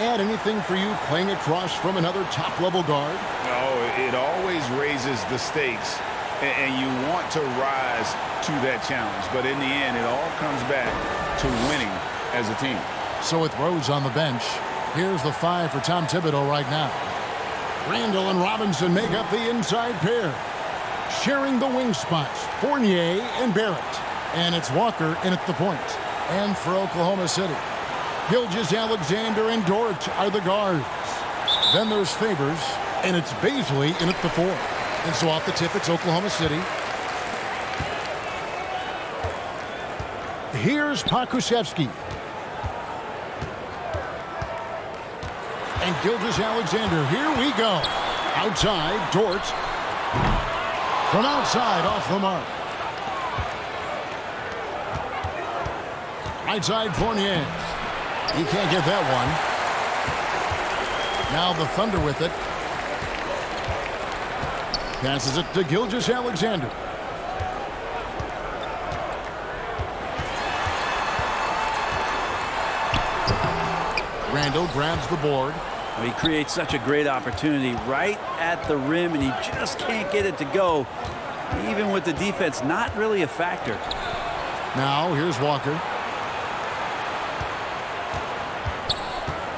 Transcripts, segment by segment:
add anything for you playing across from another top-level guard? Oh, it always raises the stakes, and you want to rise to that challenge. But in the end, it all comes back to winning as a team. So with Rose on the bench, here's the 5 for Tom Thibodeau right now. Randall and Robinson make up the inside pair. Sharing the wing spots, Fournier and Barrett. And it's Walker in at the point. And for Oklahoma City, Gilgeous-Alexander and Dort are the guards. Then there's Favors, and it's Baisley in at the 4. And so off the tip, it's Oklahoma City. Here's Pokusevski. And Gilgeous-Alexander, here we go. Outside, Dort. From outside, off the mark. Right side, Fournier. He can't get that one. Now the Thunder with it. Passes it to Gilgeous-Alexander. Randall grabs the board. He creates such a great opportunity right at the rim, and he just can't get it to go. Even with the defense not really a factor. Now here's Walker.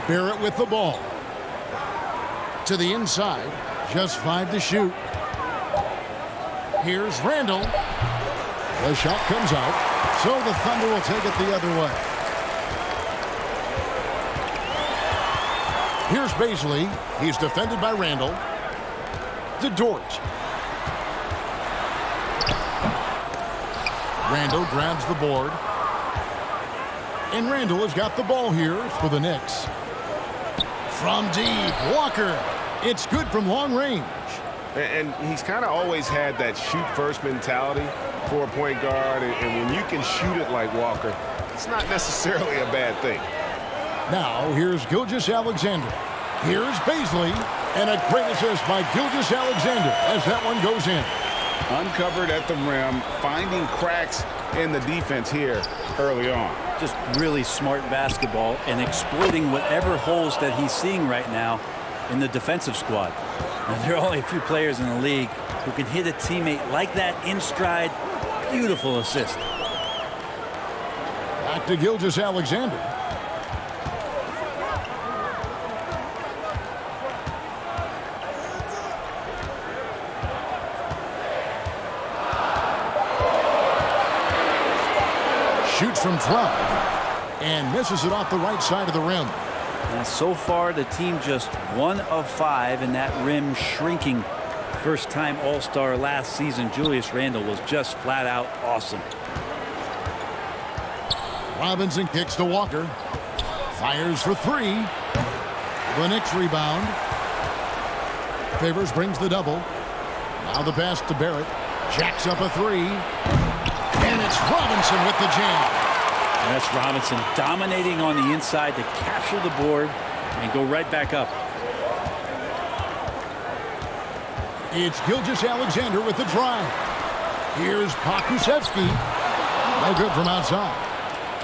Barrett with the ball. To the inside. Just 5 to shoot. Here's Randall. The shot comes out. So the Thunder will take it the other way. Here's Baisley. He's defended by Randall. To Dort. Randall grabs the board. And Randall has got the ball here for the Knicks. From deep, Walker. It's good from long range. And he's kind of always had that shoot-first mentality for a point guard. And when you can shoot it like Walker, it's not necessarily a bad thing. Now, here's Gilgeous-Alexander. Here's Baisley. And a great assist by Gilgeous-Alexander as that one goes in. Uncovered at the rim, finding cracks in the defense here early on. Just really smart basketball and exploiting whatever holes that he's seeing right now in the defensive squad. And there are only a few players in the league who can hit a teammate like that in stride. Beautiful assist. Back to Gilgeous-Alexander. Shoots from 12 and misses it off the right side of the rim. And so far, the team just 1 of 5 in that rim shrinking. First-time All-Star last season, Julius Randle was just flat out awesome. Robinson kicks to Walker. Fires for 3. The Knicks rebound. Favors brings the double. Now the pass to Barrett. Jacks up a 3. And it's Robinson with the jam. And that's Robinson dominating on the inside to capture the board and go right back up. It's Gilgeous-Alexander with the drive. Here's Pokusevski. No good from outside.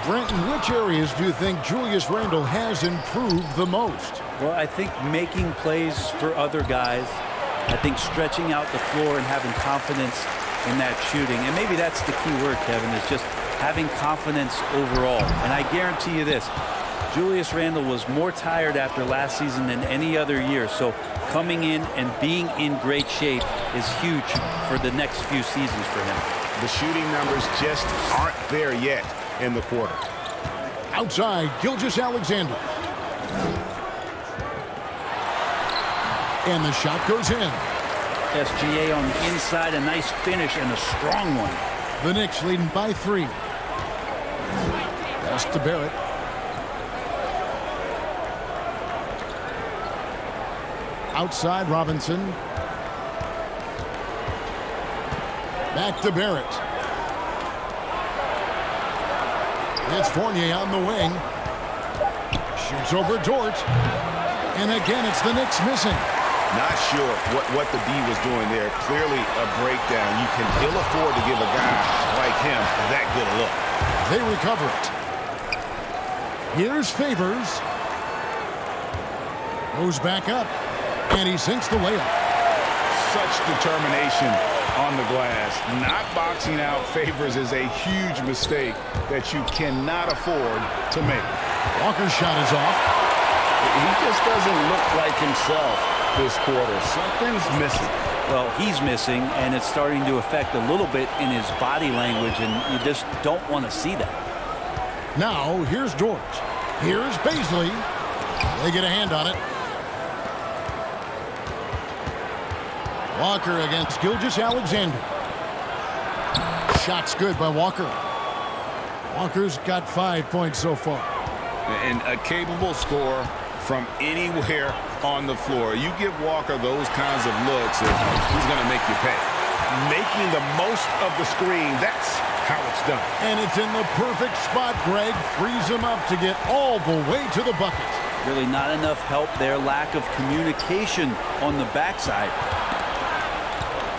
Brent, in which areas do you think Julius Randle has improved the most? Well, I think making plays for other guys. I think stretching out the floor and having confidence in that shooting. And maybe that's the key word, Kevin, is just having confidence overall. And I guarantee you this, Julius Randle was more tired after last season than any other year. So coming in and being in great shape is huge for the next few seasons for him. The shooting numbers just aren't there yet in the quarter. Outside, Gilgeous-Alexander. And the shot goes in. SGA on the inside, a nice finish and a strong one. The Knicks leading by 3. Pass to Barrett. Outside, Robinson. Back to Barrett. It's Fournier on the wing. Shoots over Dort. And again, it's the Knicks missing. Not sure what the D was doing there. Clearly a breakdown. You can ill afford to give a guy like him that good a look. They recover it. Here's Favors. Goes back up, and he sinks the layup. Such determination on the glass. Not boxing out Favors is a huge mistake that you cannot afford to make. Walker's shot is off. He just doesn't look like himself this quarter. Something's missing. Well, he's missing, and it's starting to affect a little bit in his body language, and you just don't want to see that. Now, here's George. Here's Baisley. They get a hand on it. Walker against Gilgeous-Alexander. Shot's good by Walker. Walker's got 5 points so far. And a capable scorer from anywhere on the floor. You give Walker those kinds of looks, and he's going to make you pay. Making the most of the screen, that's how it's done. And it's in the perfect spot, Greg. Frees him up to get all the way to the bucket. Really not enough help there. Lack of communication on the backside.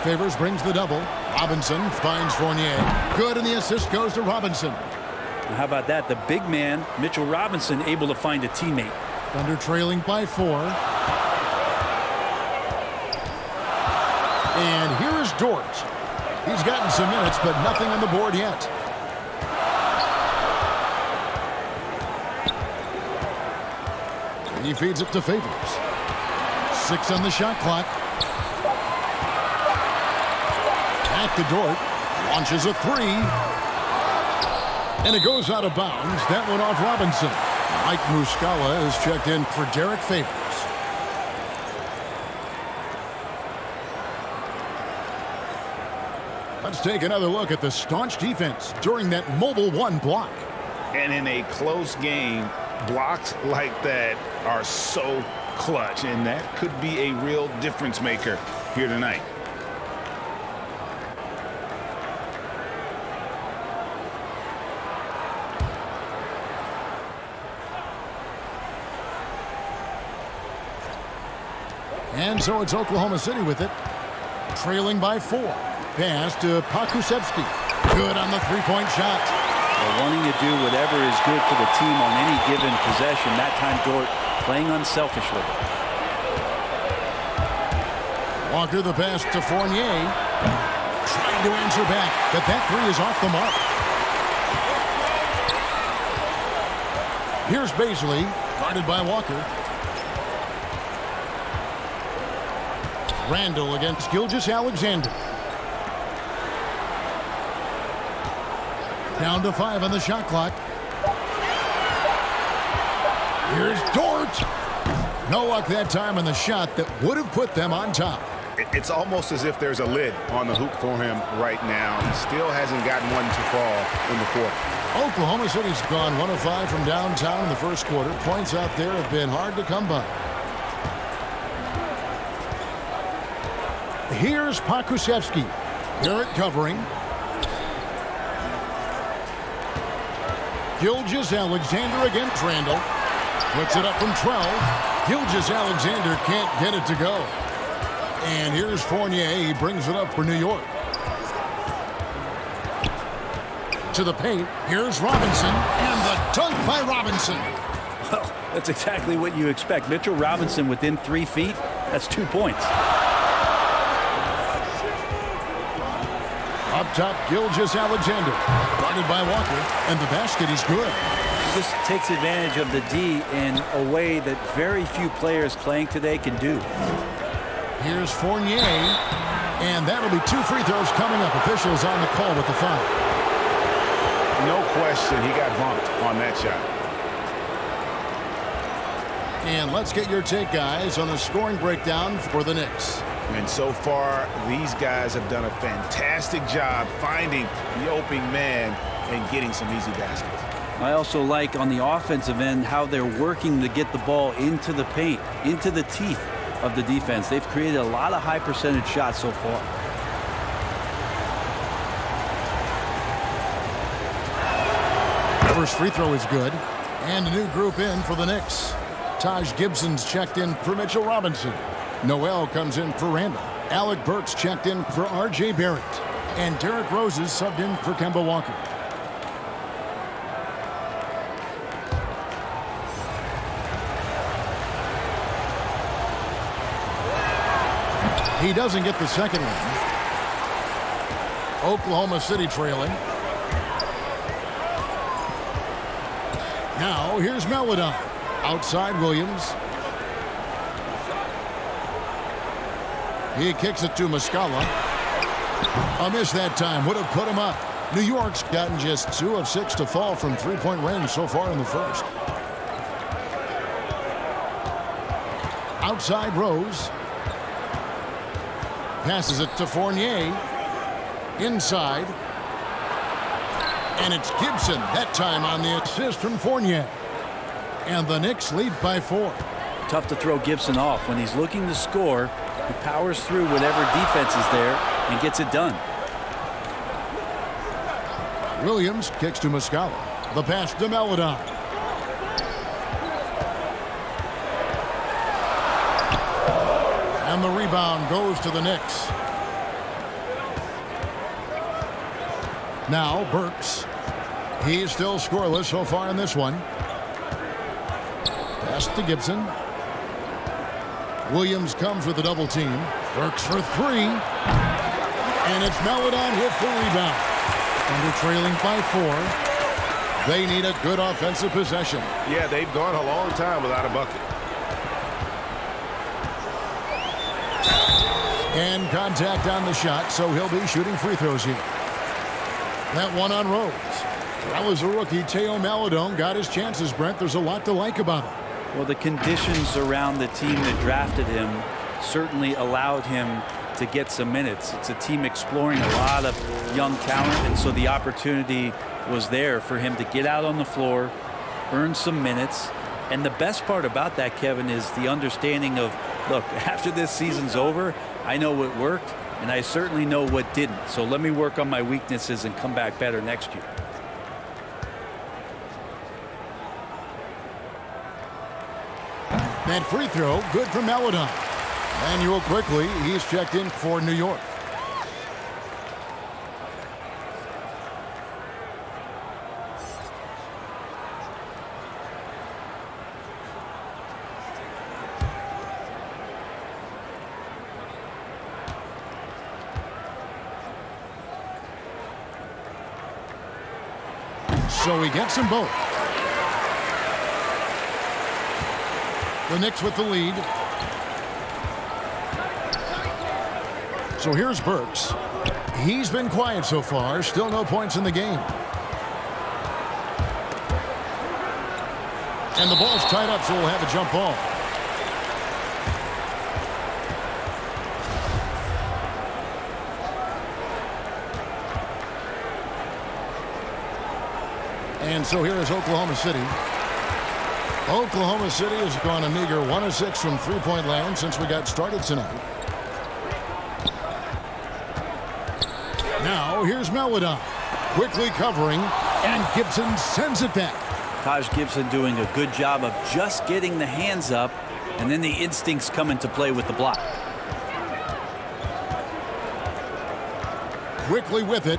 Favors brings the double. Robinson finds Fournier. Good, and the assist goes to Robinson. Now, how about that? The big man, Mitchell Robinson, able to find a teammate. Thunder trailing by 4. And here is Dort. He's gotten some minutes, but nothing on the board yet. He feeds it to Favors. 6 on the shot clock. Back to Dort. Launches a 3. And it goes out of bounds. That one off Robinson. Mike Muscala is checked in for Derek Favors. Let's take another look at the staunch defense during that mobile 1 block. And in a close game, blocks like that are so clutch, and that could be a real difference maker here tonight. And so it's Oklahoma City with it, trailing by 4. Pass to Pakusevsky. Good on the three-point shot. Well, wanting to do whatever is good for the team on any given possession. That time, Dort playing unselfishly. Walker the pass to Fournier. Trying to answer back, but that 3 is off the mark. Here's Baisley, guarded by Walker. Randall against Gilgeous-Alexander. Down to 5 on the shot clock. Here's Dort. No luck that time on the shot that would have put them on top. It's almost as if there's a lid on the hoop for him right now. He still hasn't gotten one to fall in the quarter. Oklahoma City's gone 1 of 5 from downtown in the first quarter. Points out there have been hard to come by. Here's Pakusevsky. Garrett covering. Gilgeous-Alexander against Randall. Puts it up from 12. Gilgeous-Alexander can't get it to go. And here's Fournier. He brings it up for New York. To the paint. Here's Robinson. And the dunk by Robinson. Well, that's exactly what you expect. Mitchell Robinson within 3 feet. That's 2 points. Up top, Gilgeous-Alexander, guarded by Walker, and the basket is good. This takes advantage of the D in a way that very few players playing today can do. Here's Fournier, and that'll be 2 free throws coming up. Officials on the call with the foul. No question, he got bumped on that shot. And let's get your take, guys, on the scoring breakdown for the Knicks. And so far, these guys have done a fantastic job finding the opening man and getting some easy baskets. I also like on the offensive end how they're working to get the ball into the paint, into the teeth of the defense. They've created a lot of high percentage shots so far. First free throw is good. And a new group in for the Knicks. Taj Gibson's checked in for Mitchell Robinson. Noel comes in for Randall. Alec Burks checked in for R.J. Barrett. And Derrick Rose is subbed in for Kemba Walker. He doesn't get the second one. Oklahoma City trailing. Now here's Meladon. Outside Williams. He kicks it to Muscala. A miss that time would have put him up. New York's gotten just 2 of 6 to fall from three-point range so far in the first. Outside Rose. Passes it to Fournier. Inside. And it's Gibson that time on the assist from Fournier. And the Knicks lead by 4. Tough to throw Gibson off. When he's looking to score, he powers through whatever defense is there and gets it done. Williams kicks to Muscala. The pass to Meladon. And the rebound goes to the Knicks. Now Burks. He's still scoreless so far in this one. Pass to Gibson. Williams comes with a double team. Burks for 3. And it's Meladon with the rebound. Under trailing by 4. They need a good offensive possession. Yeah, they've gone a long time without a bucket. And contact on the shot, so he'll be shooting free throws here. That one on Rose. That was a rookie. Teo Maledon got his chances, Brent. There's a lot to like about him. Well, the conditions around the team that drafted him certainly allowed him to get some minutes. It's a team exploring a lot of young talent, and so the opportunity was there for him to get out on the floor, earn some minutes. And the best part about that, Kevin, is the understanding of, look, after this season's over, I know what worked, and I certainly know what didn't. So let me work on my weaknesses and come back better next year. That free throw, good for Meladon. Manuel quickly, he's checked in for New York. So he gets them both. The Knicks with the lead. So here's Burks. He's been quiet so far. Still no points in the game. And the ball's tied up, so we'll have a jump ball. And so here is Oklahoma City. Oklahoma City has gone a meager 1 of 6 from three-point land since we got started tonight. Now here's Meladon. Quickly covering, and Gibson sends it back. Taj Gibson doing a good job of just getting the hands up, and then the instincts come into play with the block. Quickly with it.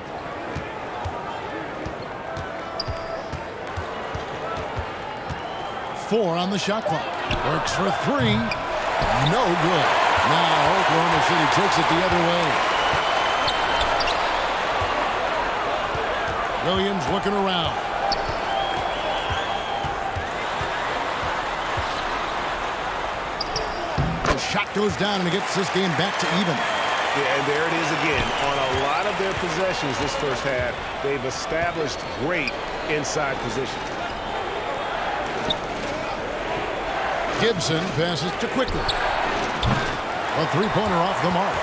Four on the shot clock. Works for 3. No good. Now Oklahoma City takes it the other way. Williams looking around. The shot goes down and it gets this game back to even. Yeah, and there it is again. On a lot of their possessions this first half, they've established great inside position. Gibson passes to Quickly. A three-pointer off the mark.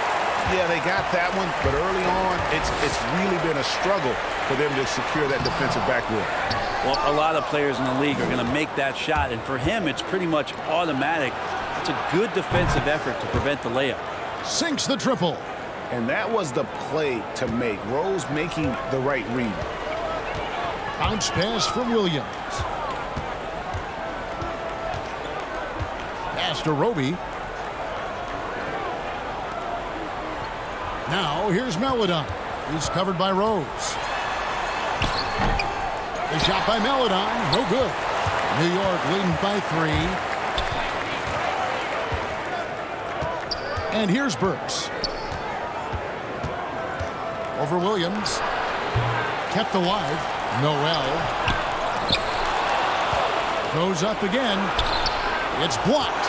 Yeah, they got that one, but early on, it's really been a struggle for them to secure that defensive backboard. Well, a lot of players in the league are going to make that shot, and for him, it's pretty much automatic. It's a good defensive effort to prevent the layup. Sinks the triple. And that was the play to make. Rose making the right read. Bounce pass from Williams. Pass to Roby. Now here's Meladon. He's covered by Rose. The shot by Meladon, no good. New York leading by 3. And here's Burks. Over Williams. Kept alive. Noel. Goes up again. It's blocked.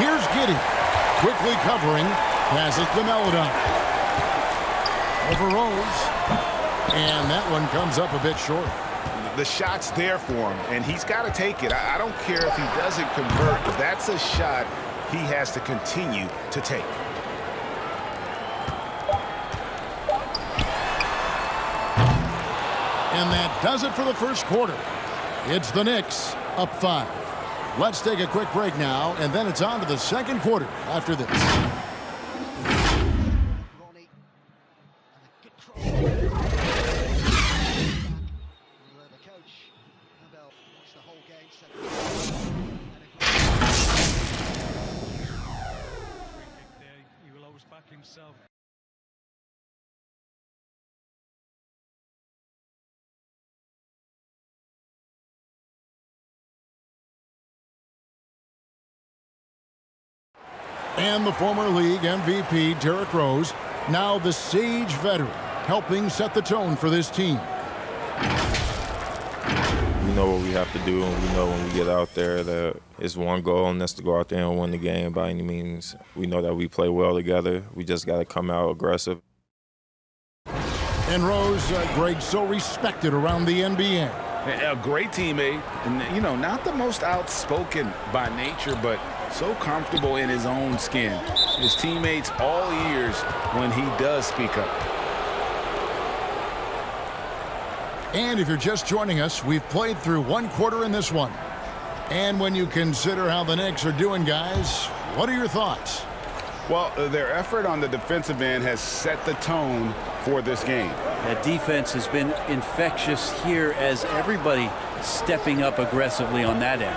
Here's Giddey. Quickly covering. Passes to Melodon. Over Rose. And that one comes up a bit short. The shot's there for him, and he's got to take it. I don't care if he doesn't convert, but that's a shot he has to continue to take. And that does it for the first quarter. It's the Knicks up 5. Let's take a quick break now, and then it's on to the second quarter after this. Himself. And the former league MVP, Derrick Rose, now the sage veteran, helping set the tone for this team. We know what we have to do, and we know when we get out there that it's one goal, and that's to go out there and win the game by any means. We know that we play well together. We just got to come out aggressive. And Rose, Greg, so respected around the NBA. A great teammate, and, you know, not the most outspoken by nature, but so comfortable in his own skin. His teammates all ears when he does speak up. And if you're just joining us, we've played through one quarter in this one. And when you consider how the Knicks are doing, guys, what are your thoughts? Well, their effort on the defensive end has set the tone for this game. That defense has been infectious here as everybody stepping up aggressively on that end.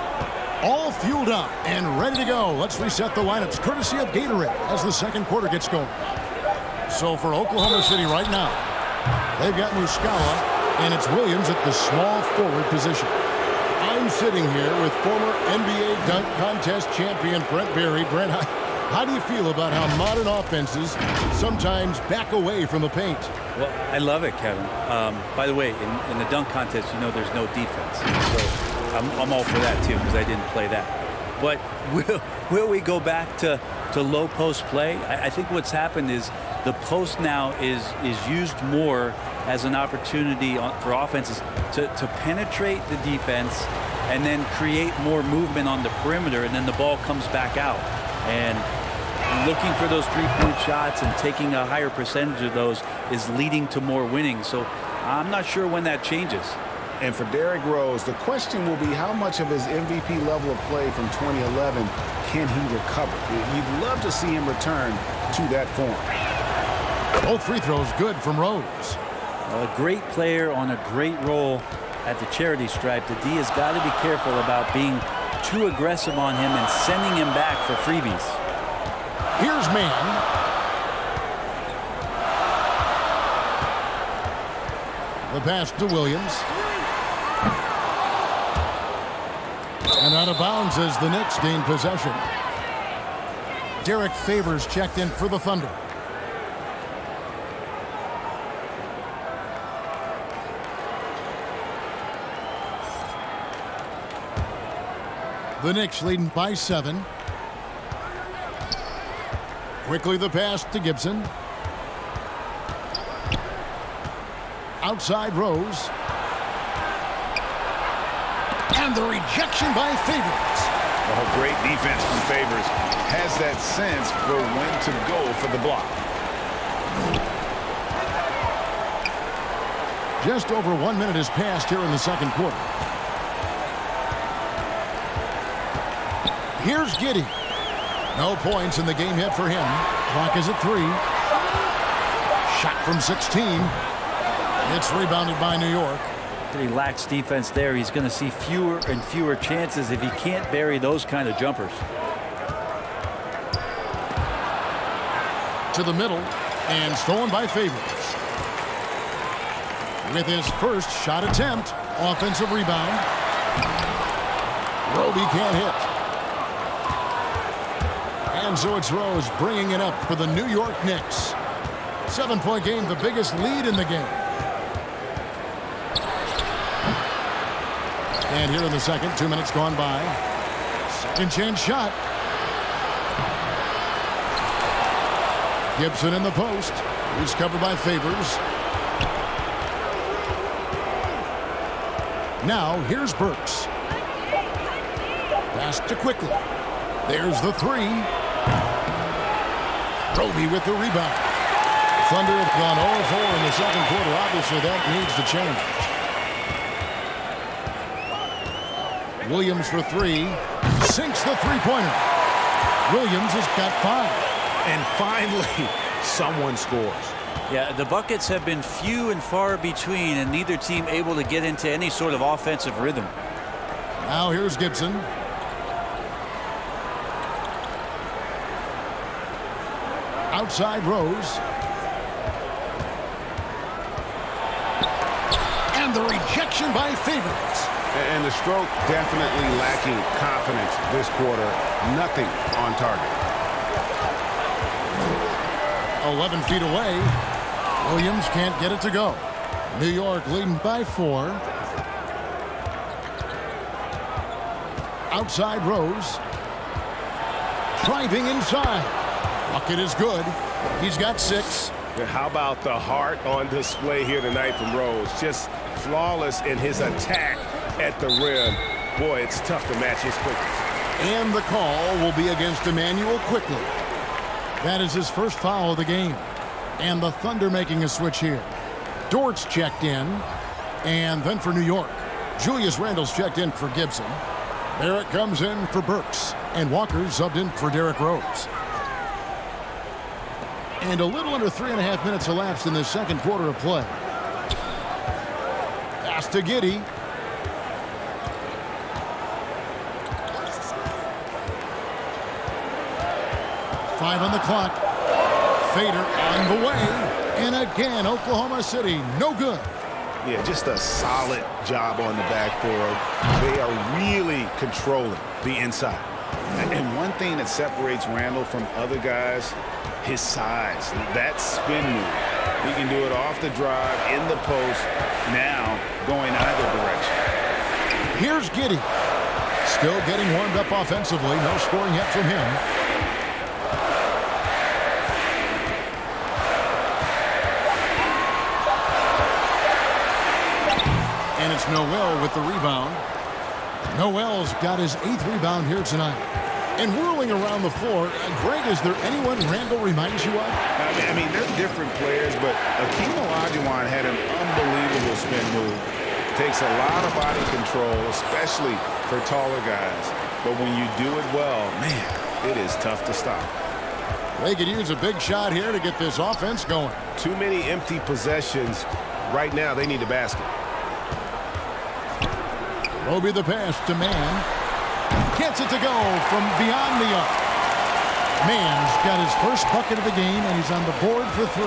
All fueled up and ready to go. Let's reset the lineups courtesy of Gatorade as the second quarter gets going. So for Oklahoma City right now, they've got Muscala, and it's Williams at the small forward position. I'm sitting here with former NBA dunk contest champion Brent Barry. Brent, how do you feel about how modern offenses sometimes back away from the paint? Well, I love it, Kevin. By the way, in the dunk contest, you know there's no defense. So I'm all for that, too, because I didn't play that. But will we go back to low post play? I think what's happened is the post now is used more as an opportunity for offenses to penetrate the defense and then create more movement on the perimeter, and then the ball comes back out. And looking for those three-point shots and taking a higher percentage of those is leading to more winning. So I'm not sure when that changes. And for Derrick Rose, the question will be how much of his MVP level of play from 2011 can he recover? You'd love to see him return to that form. Both free throws good from Rose. A great player on a great role at the charity stripe. The D has got to be careful about being too aggressive on him and sending him back for freebies. Here's Mann. The pass to Williams. And out of bounds as the Knicks gain possession. Derek Favors checked in for the Thunder. The Knicks leading by 7. Quickly the pass to Gibson. Outside Rose. And the rejection by Favors. Oh, great defense from Favors. Has that sense for when to go for the block. Just over 1 minute has passed here in the second quarter. Here's Giddey. No points in the game yet for him. Clock is at 3. Shot from 16. It's rebounded by New York. He lacks defense there. He's going to see fewer and fewer chances if he can't bury those kind of jumpers. To the middle and stolen by Favors. With his first shot attempt, offensive rebound. Roby can't hit. And so it's Rose bringing it up for the New York Knicks. 7-point game, the biggest lead in the game. And here in the second, 2 minutes gone by. Second chance shot. Gibson in the post. He's covered by Favors. Now here's Burks. Pass to Quickly. There's the three. Roby with the rebound. Thunder have gone 0-4 in the second quarter. Obviously, that needs to change. Williams for three. Sinks the three-pointer. Williams has got 5. And finally, someone scores. Yeah, the buckets have been few and far between, and neither team able to get into any sort of offensive rhythm. Now here's Gibson. Outside Rose. And the rejection by Favors. And the stroke definitely lacking confidence this quarter. Nothing on target. 11 feet away. Williams can't get it to go. New York leading by 4. Outside Rose. Driving inside. Bucket is good. He's got 6. How about the heart on display here tonight from Rose? Just flawless in his attack at the rim. Boy, it's tough to match his quickness. And the call will be against Emmanuel Quickly. That is his first foul of the game. And the Thunder making a switch here. Dort's checked in. And then for New York, Julius Randle's checked in for Gibson. Barrett comes in for Burks. And Walker subbed in for Derrick Rose. And a little under 3.5 minutes elapsed in the second quarter of play. Pass to Giddey. Five on the clock. Fader on the way. And again, Oklahoma City, no good. Yeah, just a solid job on the backboard. They are really controlling the inside. And one thing that separates Randle from other guys, his size. That spin move. He can do it off the drive, in the post, now going either direction. Here's Giddey. Still getting warmed up offensively. No scoring yet from him. And it's Noel with the rebound. Noel's got his 8th rebound here tonight. And whirling around the floor, Greg, is there anyone Randle reminds you of? I mean, they're different players, but Akeem Olajuwon had an unbelievable spin move. Takes a lot of body control, especially for taller guys. But when you do it well, man, it is tough to stop. They could use a big shot here to get this offense going. Too many empty possessions. Right now, they need a basket. Roby the pass to Mann. Gets it to go from beyond the arc. Mann's got his first bucket of the game, and he's on the board for 3.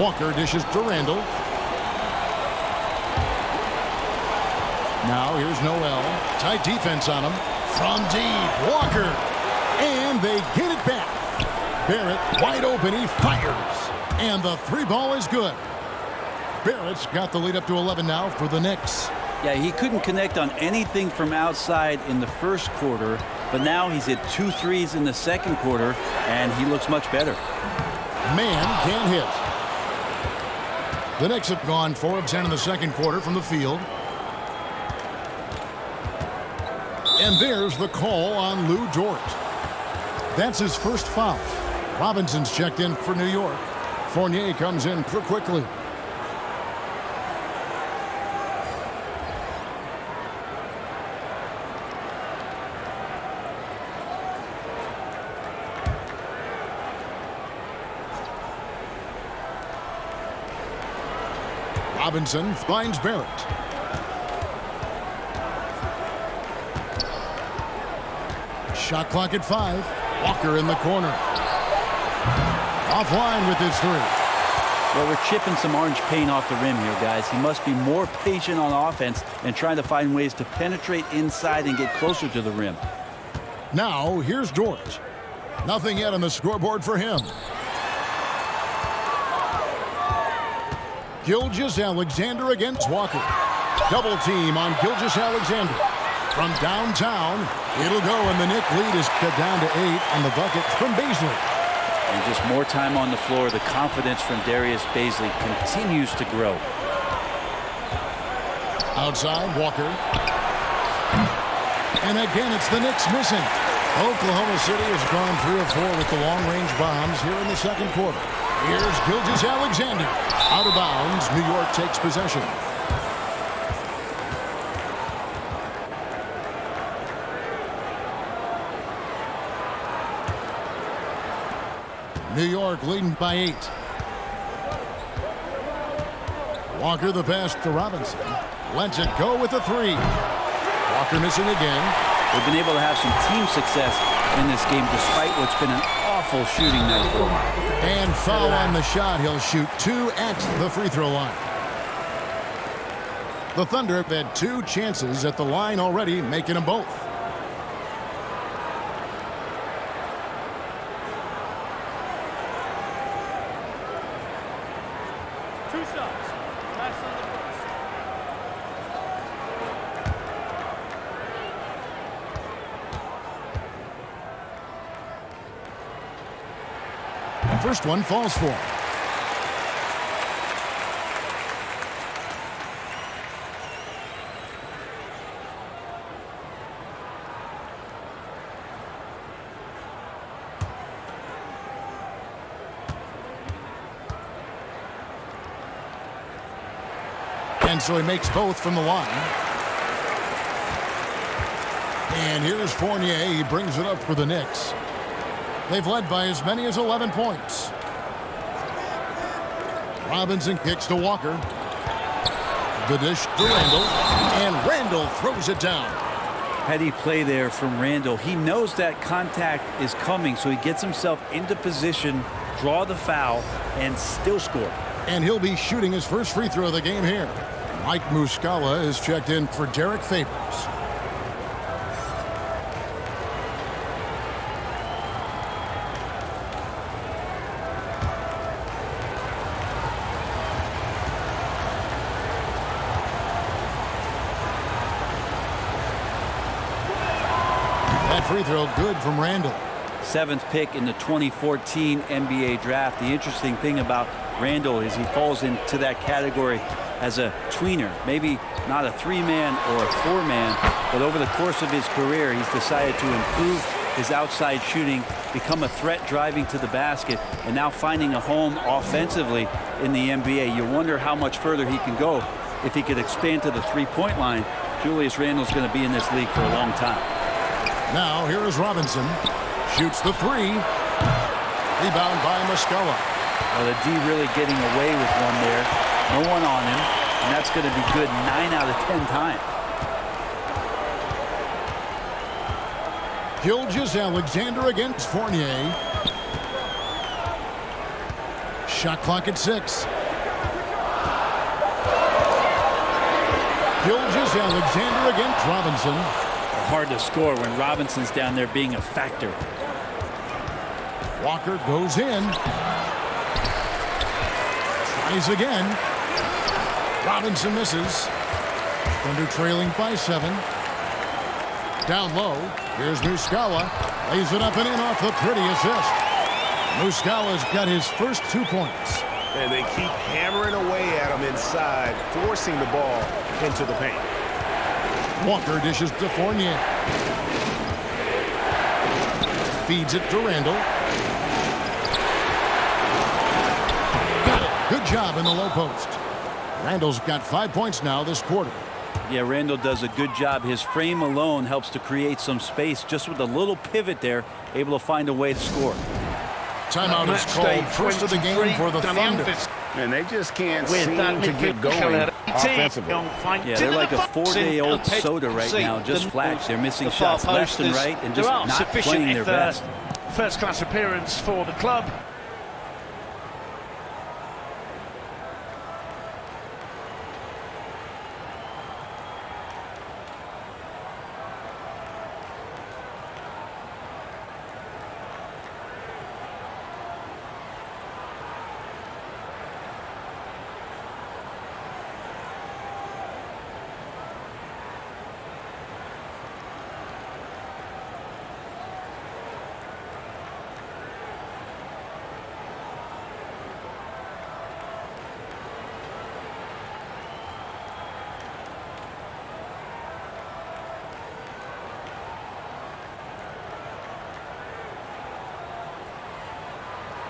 Walker dishes to Randle. Now here's Noel. Tight defense on him. From deep, Walker. And they get it back. Barrett wide open. He fires. And the 3 ball is good. Barrett's got the lead up to 11 now for the Knicks. Yeah, he couldn't connect on anything from outside in the first quarter, but now he's hit 2 threes in the second quarter, and he looks much better. Mann can't hit. The Knicks have gone 4 of 10 in the second quarter from the field. And there's the call on Lou Dort. That's his first foul. Robinson's checked in for New York. Fournier comes in for Quickly. Robinson finds Barrett. Shot clock at 5. Walker in the corner. Offline with his 3. Well, we're chipping some orange paint off the rim here, guys. He must be more patient on offense and trying to find ways to penetrate inside and get closer to the rim. Now, here's George. Nothing yet on the scoreboard for him. Gilgeous-Alexander against Walker. Double team on Gilgeous-Alexander. From downtown, it'll go, and the Knicks lead is cut down to 8 on the bucket from Baisley. And just more time on the floor. The confidence from Darius Baisley continues to grow. Outside, Walker. And again, it's the Knicks missing. Oklahoma City has gone 3 of 4 with the long-range bombs here in the second quarter. Here's Gilgeous-Alexander. Out of bounds, New York takes possession. New York leading by 8. Walker the pass to Robinson. Lets it go with the 3. Walker missing again. They've been able to have some team success in this game despite what's been an awful shooting night for them. And foul on the shot. He'll shoot 2 at the free throw line. The Thunder have had 2 chances at the line already, making them both. First one falls for him. And so he makes both from the line. And here's Fournier. He brings it up for the Knicks. They've led by as many as 11 points. Robinson kicks to Walker. The dish to Randall. And Randall throws it down. Heady play there from Randall. He knows that contact is coming, so he gets himself into position, draw the foul, and still score. And he'll be shooting his first free throw of the game here. Mike Muscala is checked in for Derek Favors. Free throw good from Randall. 7th pick in the 2014 NBA draft. The interesting thing about Randall is he falls into that category as a tweener. Maybe not a 3-man or a 4-man, but over the course of his career, he's decided to improve his outside shooting, become a threat driving to the basket, and now finding a home offensively in the NBA. You wonder how much further he can go if he could expand to the 3-point line. Julius Randle's going to be in this league for a long time. Now, here is Robinson. Shoots the 3. Rebound by Muscala. Well, the D really getting away with one there. No one on him. And that's going to be good 9 out of 10 times. Gilgeous-Alexander against Fournier. Shot clock at 6. Gilgeous-Alexander against Robinson. Hard to score when Robinson's down there being a factor. Walker goes in. Tries again. Robinson misses. Thunder trailing by 7. Down low. Here's Muscala. Lays it up and in off the pretty assist. Muscala's got his first 2 points. And they keep hammering away at him inside, forcing the ball into the paint. Walker dishes to Fournier. Feeds it to Randall. Got it. Good job in the low post. Randall's got 5 points now this quarter. Yeah, Randall does a good job. His frame alone helps to create some space. Just with a little pivot there, able to find a way to score. Timeout is called. First of the game for the Thunder. And they just can't seem to get going offensively. Yeah, they're like a 4-day-old soda right now, just flat. They're missing shots left and right and just not playing their best. First-class appearance for the club.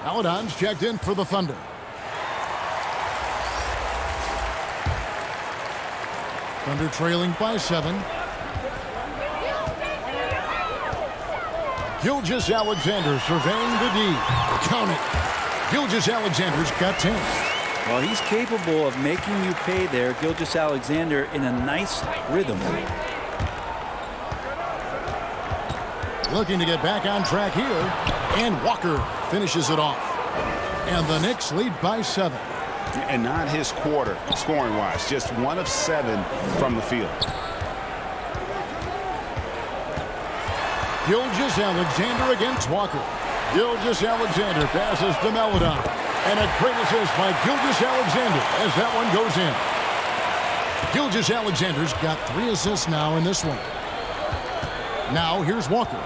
Paladon's checked in for the Thunder. Thunder trailing by 7. Gilgeous-Alexander surveying the D. Count it. Gilgeous-Alexander's got 10. Well, he's capable of making you pay there, Gilgeous-Alexander, in a nice rhythm. Looking to get back on track here. And Walker finishes it off. And the Knicks lead by 7. And not his quarter, scoring-wise. Just 1 of 7 from the field. Gilgeous-Alexander against Walker. Gilgeous-Alexander passes to Melodon. And a great assist by Gilgeous-Alexander as that one goes in. Gilgeous-Alexander's got 3 assists now in this one. Now here's Walker.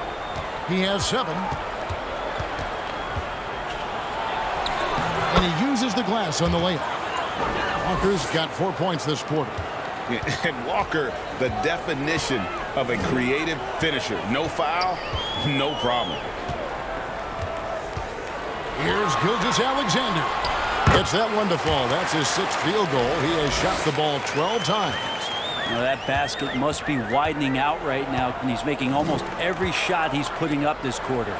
He has 7. And he uses the glass on the layup. Walker's got 4 points this quarter. And Walker, the definition of a creative finisher. No foul, no problem. Here's Gilgeous-Alexander. Gets that one to fall. That's his 6th field goal. He has shot the ball 12 times. Now that basket must be widening out right now, and he's making almost every shot he's putting up this quarter.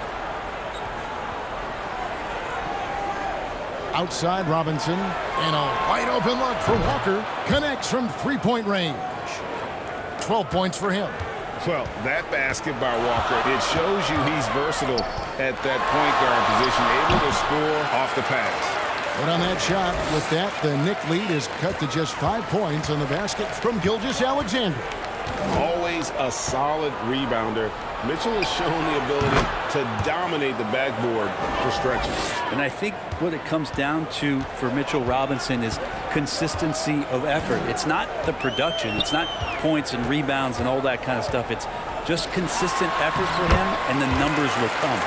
Outside Robinson, and a wide open look for Walker. Connects from 3-point range. 12 points for him. Well, that basket by Walker, it shows you he's versatile at that point guard position, able to score off the pass. But on that shot, with that, the Knicks lead is cut to just 5 points on the basket from Gilgeous-Alexander. Always a solid rebounder. Mitchell has shown the ability to dominate the backboard for stretches. And I think what it comes down to for Mitchell Robinson is consistency of effort. It's not the production. It's not points and rebounds and all that kind of stuff. It's just consistent effort for him, and the numbers will come.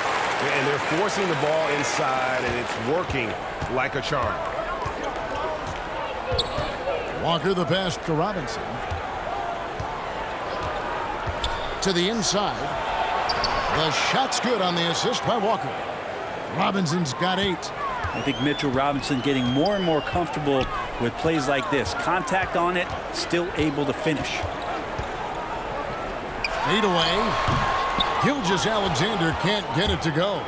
And they're forcing the ball inside, and it's working like a charm. Walker the pass to Robinson. To the inside. The shot's good on the assist by Walker. Robinson's got 8. I think Mitchell Robinson getting more and more comfortable with plays like this. Contact on it, still able to finish. Fade away. Gilgeous-Alexander can't get it to go.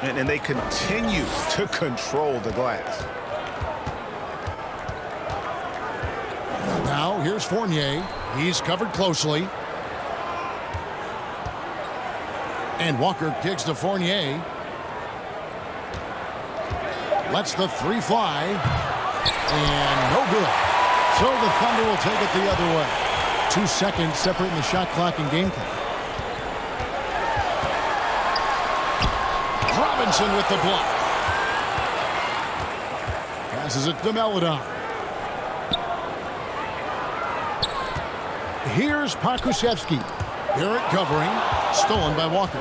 And they continue to control the glass. Now here's Fournier. He's covered closely. And Walker kicks to Fournier. Lets the 3 fly. And no good. So the Thunder will take it the other way. 2 seconds separating the shot clock and game clock. Robinson with the block. Passes it to Melodon. Here's Pokusevski. Barrett covering. Stolen by Walker.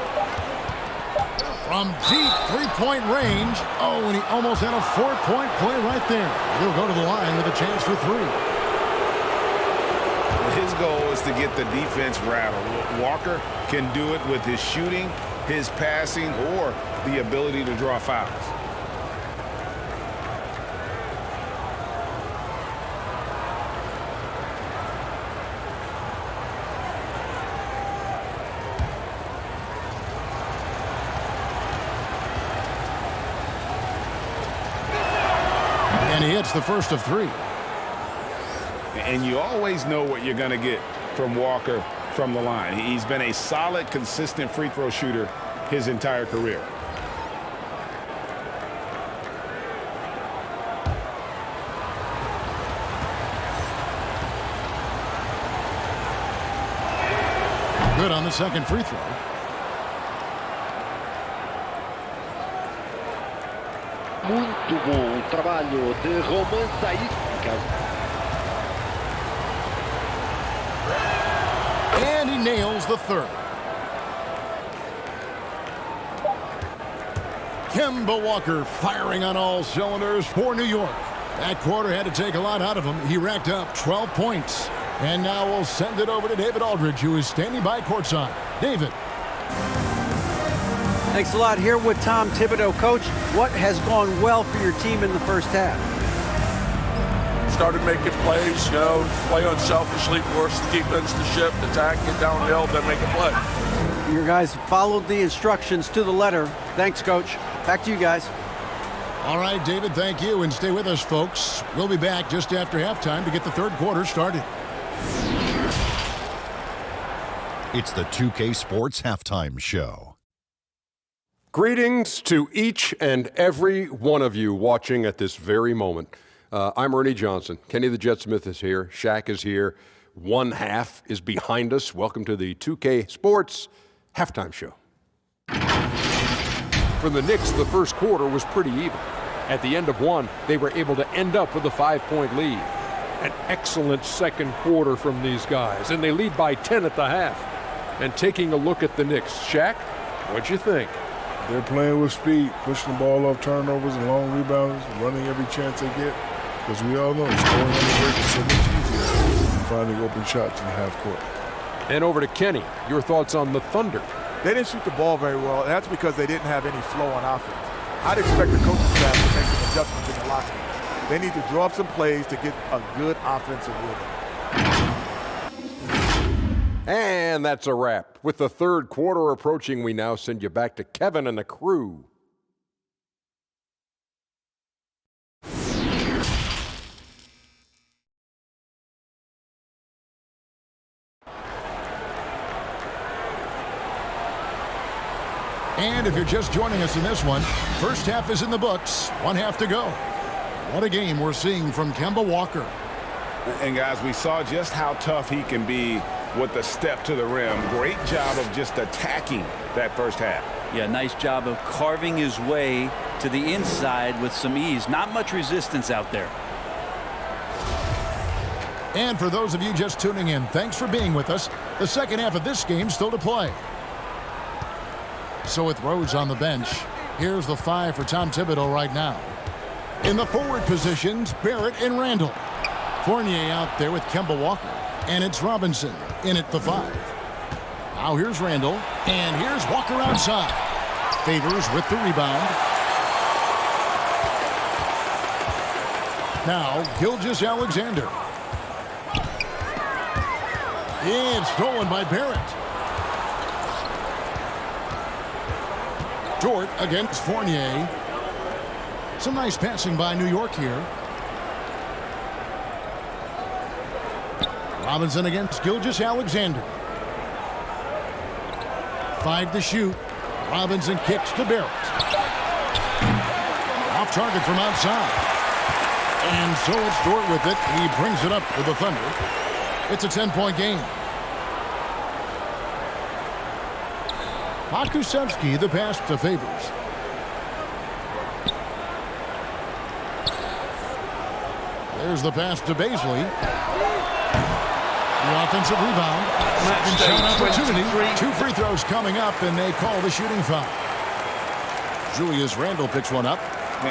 From deep 3-point range. Oh, and he almost had a 4-point play right there. He'll go to the line with a chance for 3. His goal is to get the defense rattled. Walker can do it with his shooting, his passing, or the ability to draw fouls. And he hits the first of 3. And you always know what you're going to get from Walker from the line. He's been a solid, consistent free throw shooter his entire career. Good on the second free throw. Muito bom trabalho de Roman Saística. And he nails the 3rd. Kemba Walker firing on all cylinders for New York. That quarter had to take a lot out of him. He racked up 12 points. And now we'll send it over to David Aldridge, who is standing by courtside. David. Thanks a lot. Here with Tom Thibodeau. Coach, what has gone well for your team in the first half? Started making plays, play unselfishly, force the defense to shift, attack, get downhill, then make a play. Your guys followed the instructions to the letter. Thanks, Coach. Back to you guys. All right, David, thank you. And stay with us, folks. We'll be back just after halftime to get the third quarter started. It's the 2K Sports Halftime Show. Greetings to each and every one of you watching at this very moment. I'm Ernie Johnson. Kenny the Jet Smith is here. Shaq is here. One half is behind us. Welcome to the 2K Sports Halftime Show. For the Knicks, the first quarter was pretty even. At the end of one, they were able to end up with a 5-point lead. An excellent second quarter from these guys, and they lead by 10 at the half. And taking a look at the Knicks, Shaq, what'd you think? They're playing with speed, pushing the ball off turnovers and long rebounds, running every chance they get. Because we all know scoring on the break is so much easier than finding open shots in the half court. And over to Kenny, your thoughts on the Thunder. They didn't shoot the ball very well, and that's because they didn't have any flow on offense. I'd expect the coaching staff to make some adjustments in the locker room. They need to draw up some plays to get a good offensive rhythm. And that's a wrap. With the third quarter approaching, we now send you back to Kevin and the crew. And if you're just joining us in this one, first half is in the books. One half to go. What a game we're seeing from Kemba Walker. And guys, we saw just how tough he can be with the step to the rim. Great job of just attacking that first half. Yeah, nice job of carving his way to the inside with some ease. Not much resistance out there. And for those of you just tuning in, thanks for being with us. The second half of this game still to play. So with Rhodes on the bench, here's the 5 for Tom Thibodeau right now. In the forward positions, Barrett and Randall. Fournier out there with Kemba Walker. And it's Robinson in at the 5. Now here's Randall. And here's Walker outside. Favors with the rebound. Now Gilgeous-Alexander. It's stolen by Barrett. Dort against Fournier. Some nice passing by New York here. Robinson against Gilgeous-Alexander. 5 to shoot. Robinson kicks to Barrett. Off target from outside. And so it's Dort with it. He brings it up for the Thunder. It's a 10-point game. Pokusevski the pass to Favors. There's the pass to Baisley. The offensive rebound. Second shot opportunity. 2 free throws coming up, and they call the shooting foul. Julius Randle picks one up.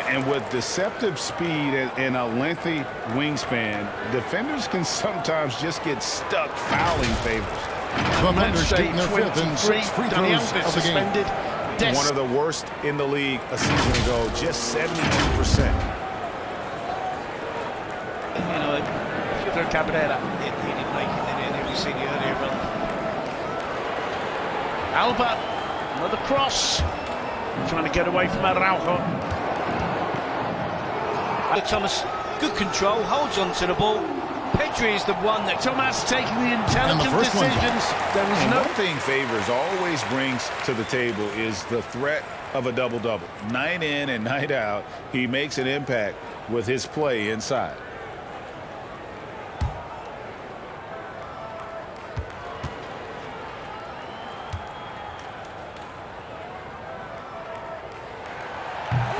And with deceptive speed and a lengthy wingspan, defenders can sometimes just get stuck fouling Favors. The Thunder shooting their 5th and 6 free throws of the game. One of the worst in the league a season ago, just 72%. You know, for Cabrera, he didn't make it in every single earlier run. Alba, another cross, trying to get away from Araujo. Thomas, good control, holds on to the ball. Petrie is the one that Thomas taking the intelligent decisions. There was no thing Favors always brings to the table is the threat of a double-double. Night in and night out, he makes an impact with his play inside.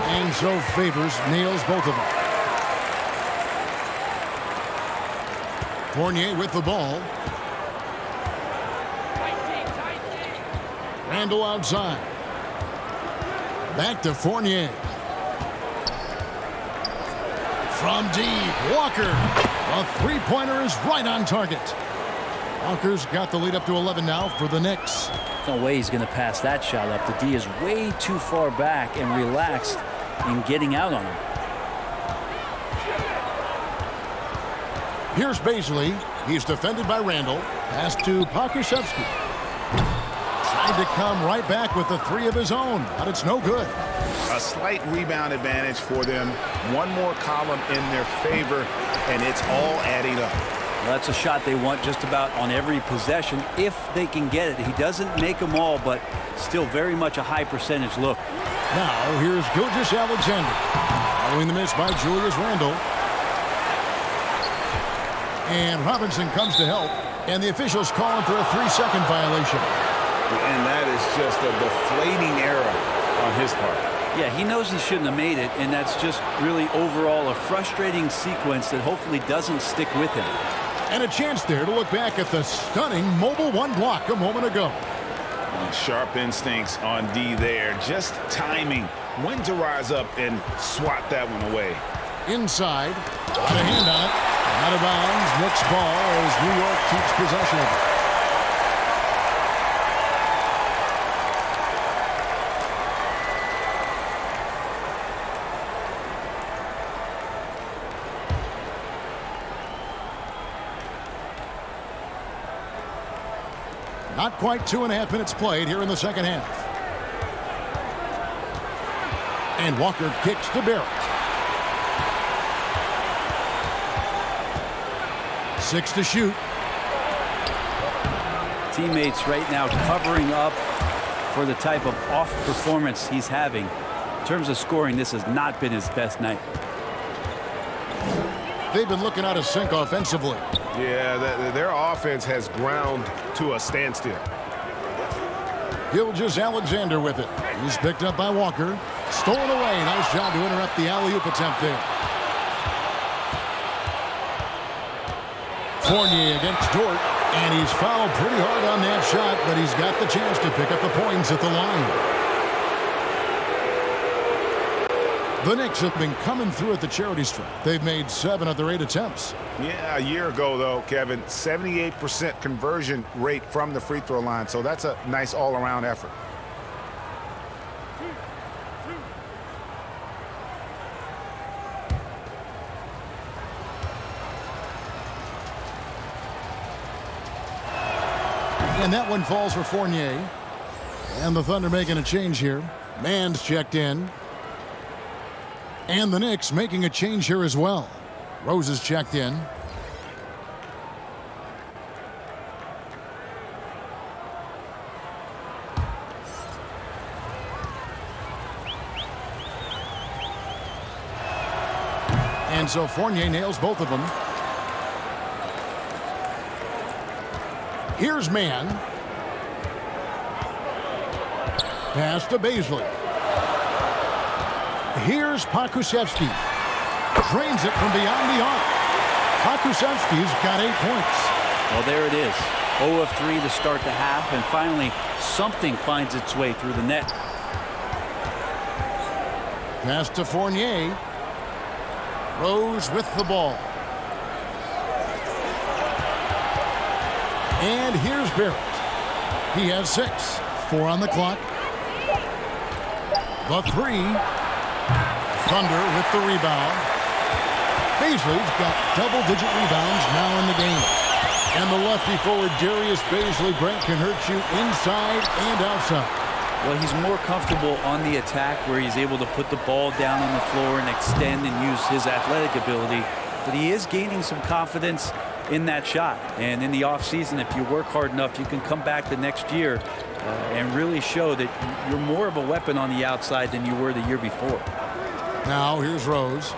And so Favors nails both of them. Fournier with the ball. Randall outside. Back to Fournier. From deep, Walker. A three-pointer is right on target. Walker's got the lead up to 11 now for the Knicks. No way he's going to pass that shot up. The D is way too far back and relaxed in getting out on him. Here's Baisley. He's defended by Randall. Pass to Pokusevski. Tried to come right back with the three of his own, but it's no good. A slight rebound advantage for them. One more column in their favor, and it's all adding up. Well, that's a shot they want just about on every possession if they can get it. He doesn't make them all, but still very much a high percentage look. Now here's Gilgeous-Alexander. Following the miss by Julius Randle. And Robinson comes to help, and the officials calling for a 3-second violation. And that is just a deflating error on his part. Yeah, he knows he shouldn't have made it, and that's just really overall a frustrating sequence that hopefully doesn't stick with him. And a chance there to look back at the stunning mobile one block a moment ago. And sharp instincts on D there. Just timing when to rise up and swat that one away. Inside, got a hand on it. Out of bounds, Knicks ball as New York keeps possession of it. Not quite 2.5 minutes played here in the second half. And Walker kicks to Barrett. 6 to shoot. Teammates right now covering up for the type of off performance he's having. In terms of scoring, this has not been his best night. They've been looking out of sync offensively. Yeah, their offense has ground to a standstill. Gilgeous-Alexander with it. He's picked up by Walker. Stolen away. Nice job to interrupt the alley-oop attempt there. Fournier against Dort, and he's fouled pretty hard on that shot, but he's got the chance to pick up the points at the line. The Knicks have been coming through at the charity stripe. They've made 7 of their 8 attempts. Yeah, a year ago, though, Kevin, 78% conversion rate from the free throw line, so that's a nice all-around effort. And that one falls for Fournier. And the Thunder making a change here. Mann's checked in. And the Knicks making a change here as well. Rose is checked in. And so Fournier nails both of them. Here's Mann. Pass to Baisley. Here's Pokusevski. Drains it from beyond the arc. Pokusevski's got 8 points. Well, there it is. 0 of 3 to start the half, and finally something finds its way through the net. Pass to Fournier. Rose with the ball. And here's Barrett. He has 6. 4 on the clock. The 3. Thunder with the rebound. Baisley's got double-digit rebounds now in the game. And the lefty forward, Darius Baisley, Brent, can hurt you inside and outside. Well, he's more comfortable on the attack where he's able to put the ball down on the floor and extend and use his athletic ability. But he is gaining some confidence in that shot. And in the offseason, if you work hard enough, you can come back the next year and really show that you're more of a weapon on the outside than you were the year before. Now here's Rose.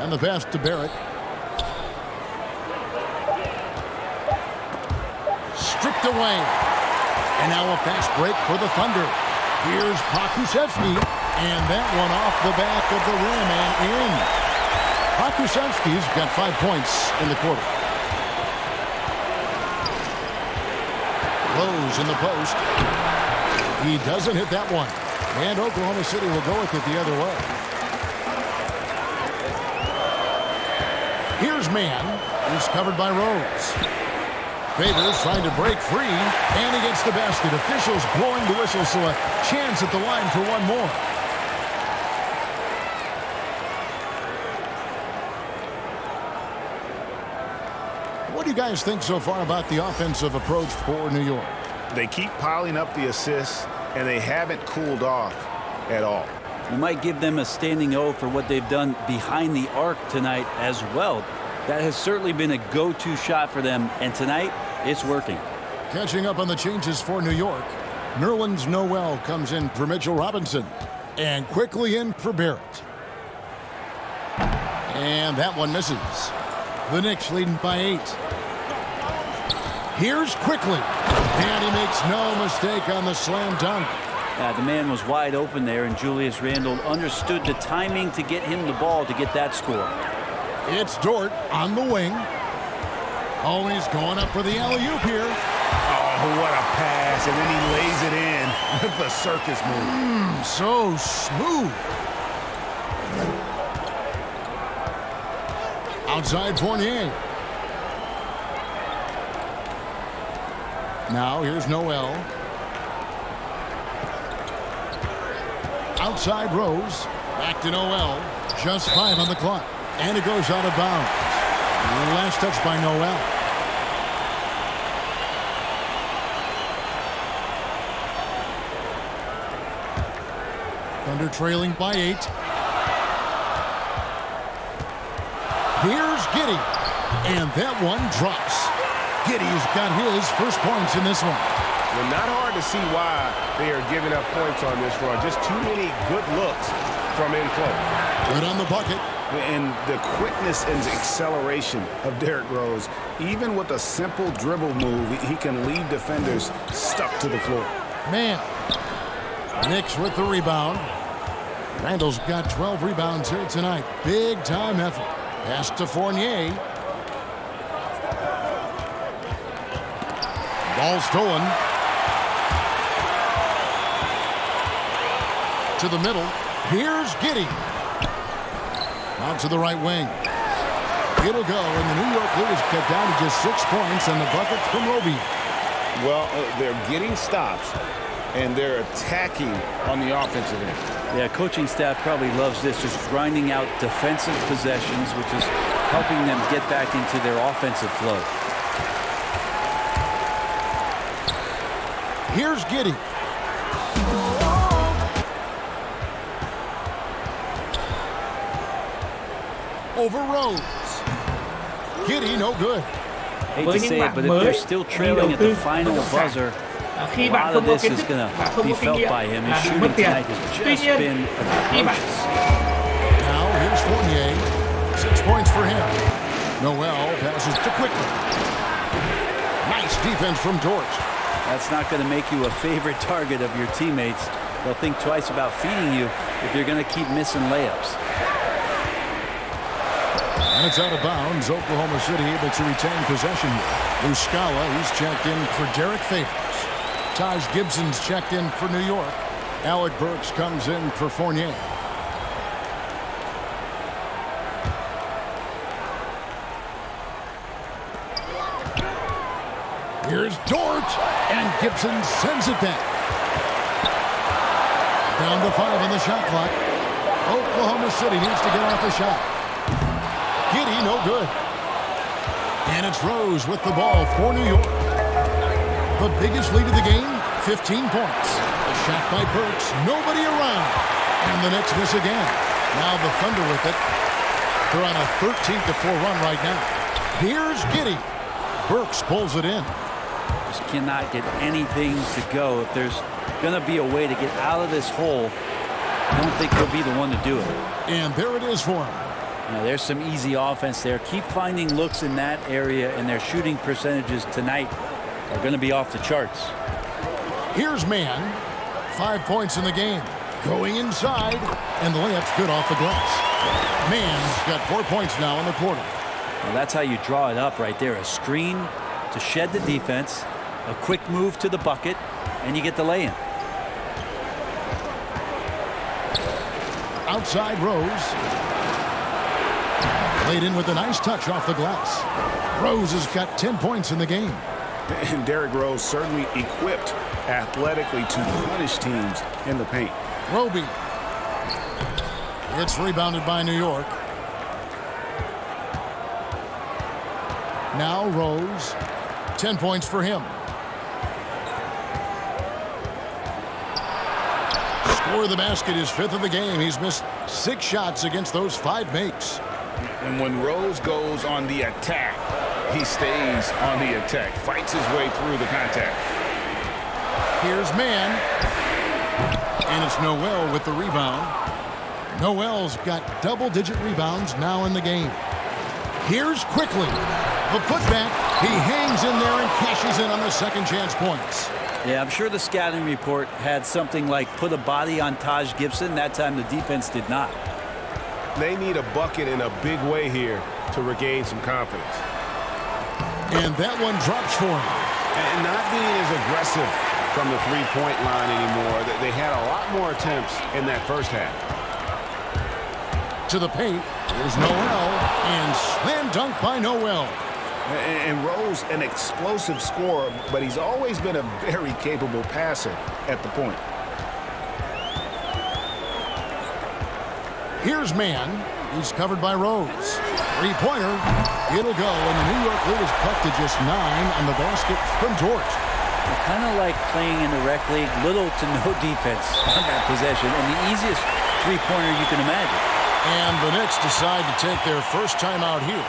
And the pass to Barrett. Stripped away. And now a fast break for the Thunder. Here's Pokusevski. And that one off the back of the rim and in. Pokusevski's got 5 points in the quarter. Rose in the post. He doesn't hit that one. And Oklahoma City will go with it the other way. Here's Mann. He's covered by Rose. Favors trying to break free, and he gets the basket. Officials blowing the whistle, so a chance at the line for one more. What do you guys think so far about the offensive approach for New York? They keep piling up the assists, and they haven't cooled off at all. You might give them a standing O for what they've done behind the arc tonight as well. That has certainly been a go-to shot for them, and tonight it's working. Catching up on the changes for New York, Nerlens Noel comes in for Mitchell Robinson, and quickly in for Barrett. And that one misses. The Knicks leading by 8. Here's Quickly, and he makes no mistake on the slam dunk. The man was wide open there, and Julius Randle understood the timing to get him the ball to get that score. It's Dort on the wing. Oh, he's going up for the alley-oop here. Oh, what a pass, and then he lays it in with the circus move. So smooth. Outside Fournier. Now here's Noel. Outside Rose. Back to Noel. Just 5 on the clock. And it goes out of bounds. Last touch by Noel. Thunder trailing by 8. Here's Giddey. And that one drops. Giddey's got his first points in this one. Well, not hard to see why they are giving up points on this run. Just too many good looks from in close. Good on the bucket. And the quickness and acceleration of Derrick Rose, even with a simple dribble move, he can leave defenders stuck to the floor. Man. Knicks with the rebound. Randall's got 12 rebounds here tonight. Big time effort. Pass to Fournier. Ball stolen. To the middle. Here's Giddey. Out to the right wing. It'll go, and the New York lead is cut down to just 6 points, and the bucket from Roby. Well, they're getting stops, and they're attacking on the offensive end. Yeah, coaching staff probably loves this, just grinding out defensive possessions, which is helping them get back into their offensive flow. Here's Giddey. Over Rose. Giddey, no good. Hate to say it, but if they're still trailing at the final buzzer, a lot of this is going to be felt by him. His shooting tonight has just been atrocious. Now here's Fournier. 6 points for him. Noel passes to Quickly. Nice defense from Dort. That's not going to make you a favorite target of your teammates. They'll think twice about feeding you if you're going to keep missing layups. And it's out of bounds. Oklahoma City able to retain possession. Muscala, he's checked in for Derek Favors. Taj Gibson's checked in for New York. Alec Burks comes in for Fournier. Here's Dort, and Gibson sends it back. Down to 5 on the shot clock. Oklahoma City needs to get off the shot. Giddey, no good. And it's Rose with the ball for New York. The biggest lead of the game, 15 points. A shot by Burks, nobody around. And the Knicks miss again. Now the Thunder with it. They're on a 13-4 run right now. Here's Giddey. Burks pulls it in. Just cannot get anything to go. If there's going to be a way to get out of this hole, I don't think he'll be the one to do it. And there it is for him. Now, there's some easy offense there. Keep finding looks in that area, and their shooting percentages tonight are going to be off the charts. Here's Mann. 5 points in the game. Going inside, and the layup's good off the glass. Mann's got 4 points now in the quarter. Well, that's how you draw it up right there. A screen to shed the defense, a quick move to the bucket, and you get the lay-in. Outside Rose. Laid in with a nice touch off the glass. Rose has got 10 points in the game. And Derrick Rose certainly equipped athletically to punish teams in the paint. Roby. It's rebounded by New York. Now Rose. 10 points for him. Score of the basket, his 5th of the game. He's missed 6 shots against those 5 makes. And when Rose goes on the attack, he stays on the attack, fights his way through the contact. Here's Mann. And it's Noel with the rebound. Noel's got double-digit rebounds now in the game. Here's Quickly. The putback. He hangs in there and cashes in on the second chance points. Yeah, I'm sure the scouting report had something like put a body on Taj Gibson. That time the defense did not. They need a bucket in a big way here to regain some confidence. And that one drops for him. And not being as aggressive from the three-point line anymore. They had a lot more attempts in that first half. To the paint. There's Noel. And slam dunk by Noel. And Rose, an explosive scorer, but he's always been a very capable passer at the point. Here's Mann. He's covered by Rose. Three-pointer. It'll go, and the New York lead is cut to just 9 on the basket from George. Kind of like playing in the rec league, little to no defense on that possession, and the easiest three-pointer you can imagine. And the Knicks decide to take their first time out here.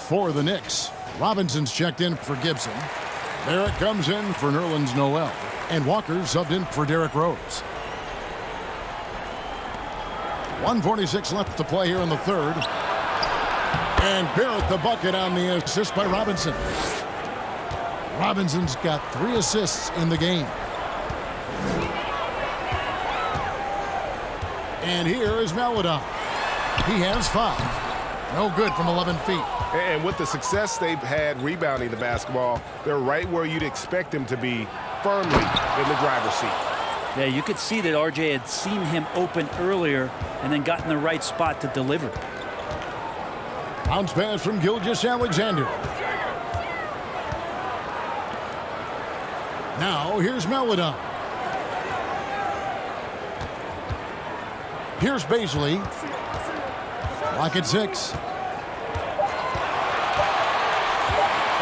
For the Knicks, Robinson's checked in for Gibson. Barrett comes in for Nerlens Noel. And Walker subbed in for Derrick Rose. 1:46 left to play here in the third. And Barrett the bucket on the assist by Robinson. Robinson's got 3 assists in the game. And here is Maladon. He has 5. No good from 11 feet. And with the success they've had rebounding the basketball, they're right where you'd expect them to be, firmly in the driver's seat. Yeah, you could see that RJ had seen him open earlier and then got in the right spot to deliver. Bounce pass from Gilgeous-Alexander. Now here's Maladon. Here's Baisley. Lock at 6.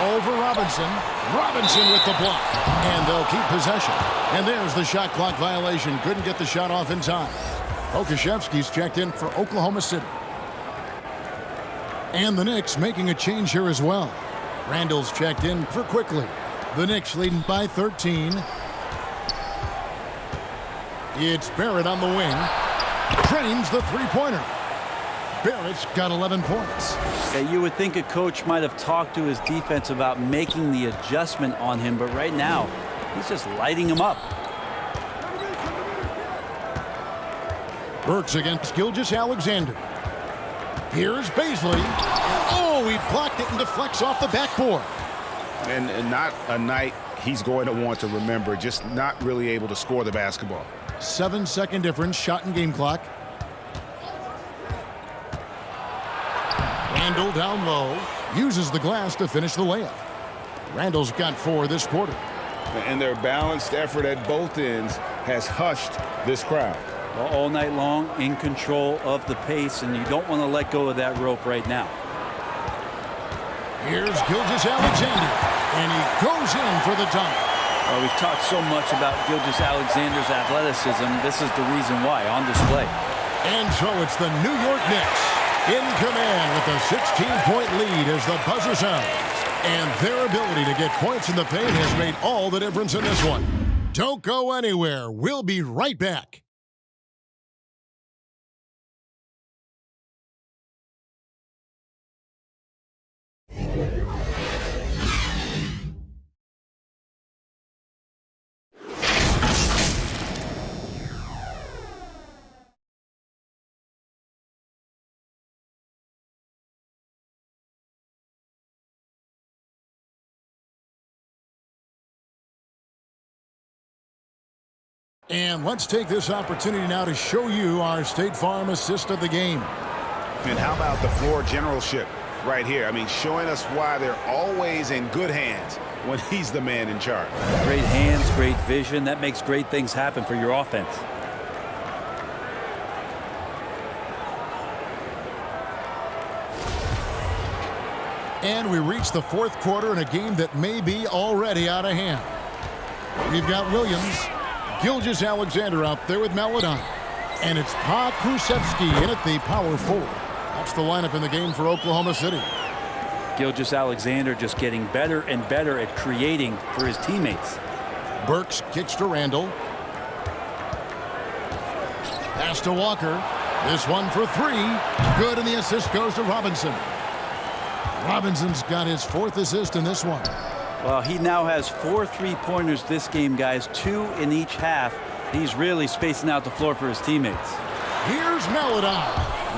Over Robinson. Robinson with the block. And they'll keep possession. And there's the shot clock violation. Couldn't get the shot off in time. Okashevsky's checked in for Oklahoma City. And the Knicks making a change here as well. Randall's checked in for Quickly. The Knicks leading by 13. It's Barrett on the wing. Drains the three-pointer. Barrett's got 11 points. Yeah, you would think a coach might have talked to his defense about making the adjustment on him, but right now, he's just lighting him up. Burks against Gilgeous-Alexander. Here's Baisley. Oh, he blocked it and deflects off the backboard. And not a night he's going to want to remember, just not really able to score the basketball. 7-second difference, shot and game clock. Randall down low, uses the glass to finish the layup. Randall's got 4 this quarter. And their balanced effort at both ends has hushed this crowd. All night long, in control of the pace, and you don't want to let go of that rope right now. Here's Gilgeous-Alexander, and he goes in for the dunk. Well, we've talked so much about Gilgeous-Alexander's athleticism. This is the reason why, on display. And so it's the New York Knicks in command with a 16-point lead as the buzzer sounds. And their ability to get points in the paint has made all the difference in this one. Don't go anywhere. We'll be right back. And let's take this opportunity now to show you our State Farm assist of the game. And how about the floor generalship right here? I mean, showing us why they're always in good hands when he's the man in charge. Great hands, great vision. That makes great things happen for your offense. And we reach the fourth quarter in a game that may be already out of hand. We've got Williams, Gilgeous-Alexander out there with Maledon. And it's Pokusevski in at the power forward. That's the lineup in the game for Oklahoma City. Gilgeous-Alexander just getting better and better at creating for his teammates. Burks kicks to Randall. Pass to Walker. This one for three. Good, and the assist goes to Robinson. Robinson's got his fourth assist in this one. Well, he now has 4 3-pointers this game, guys, 2 in each half. He's really spacing out the floor for his teammates. Here's Maledon.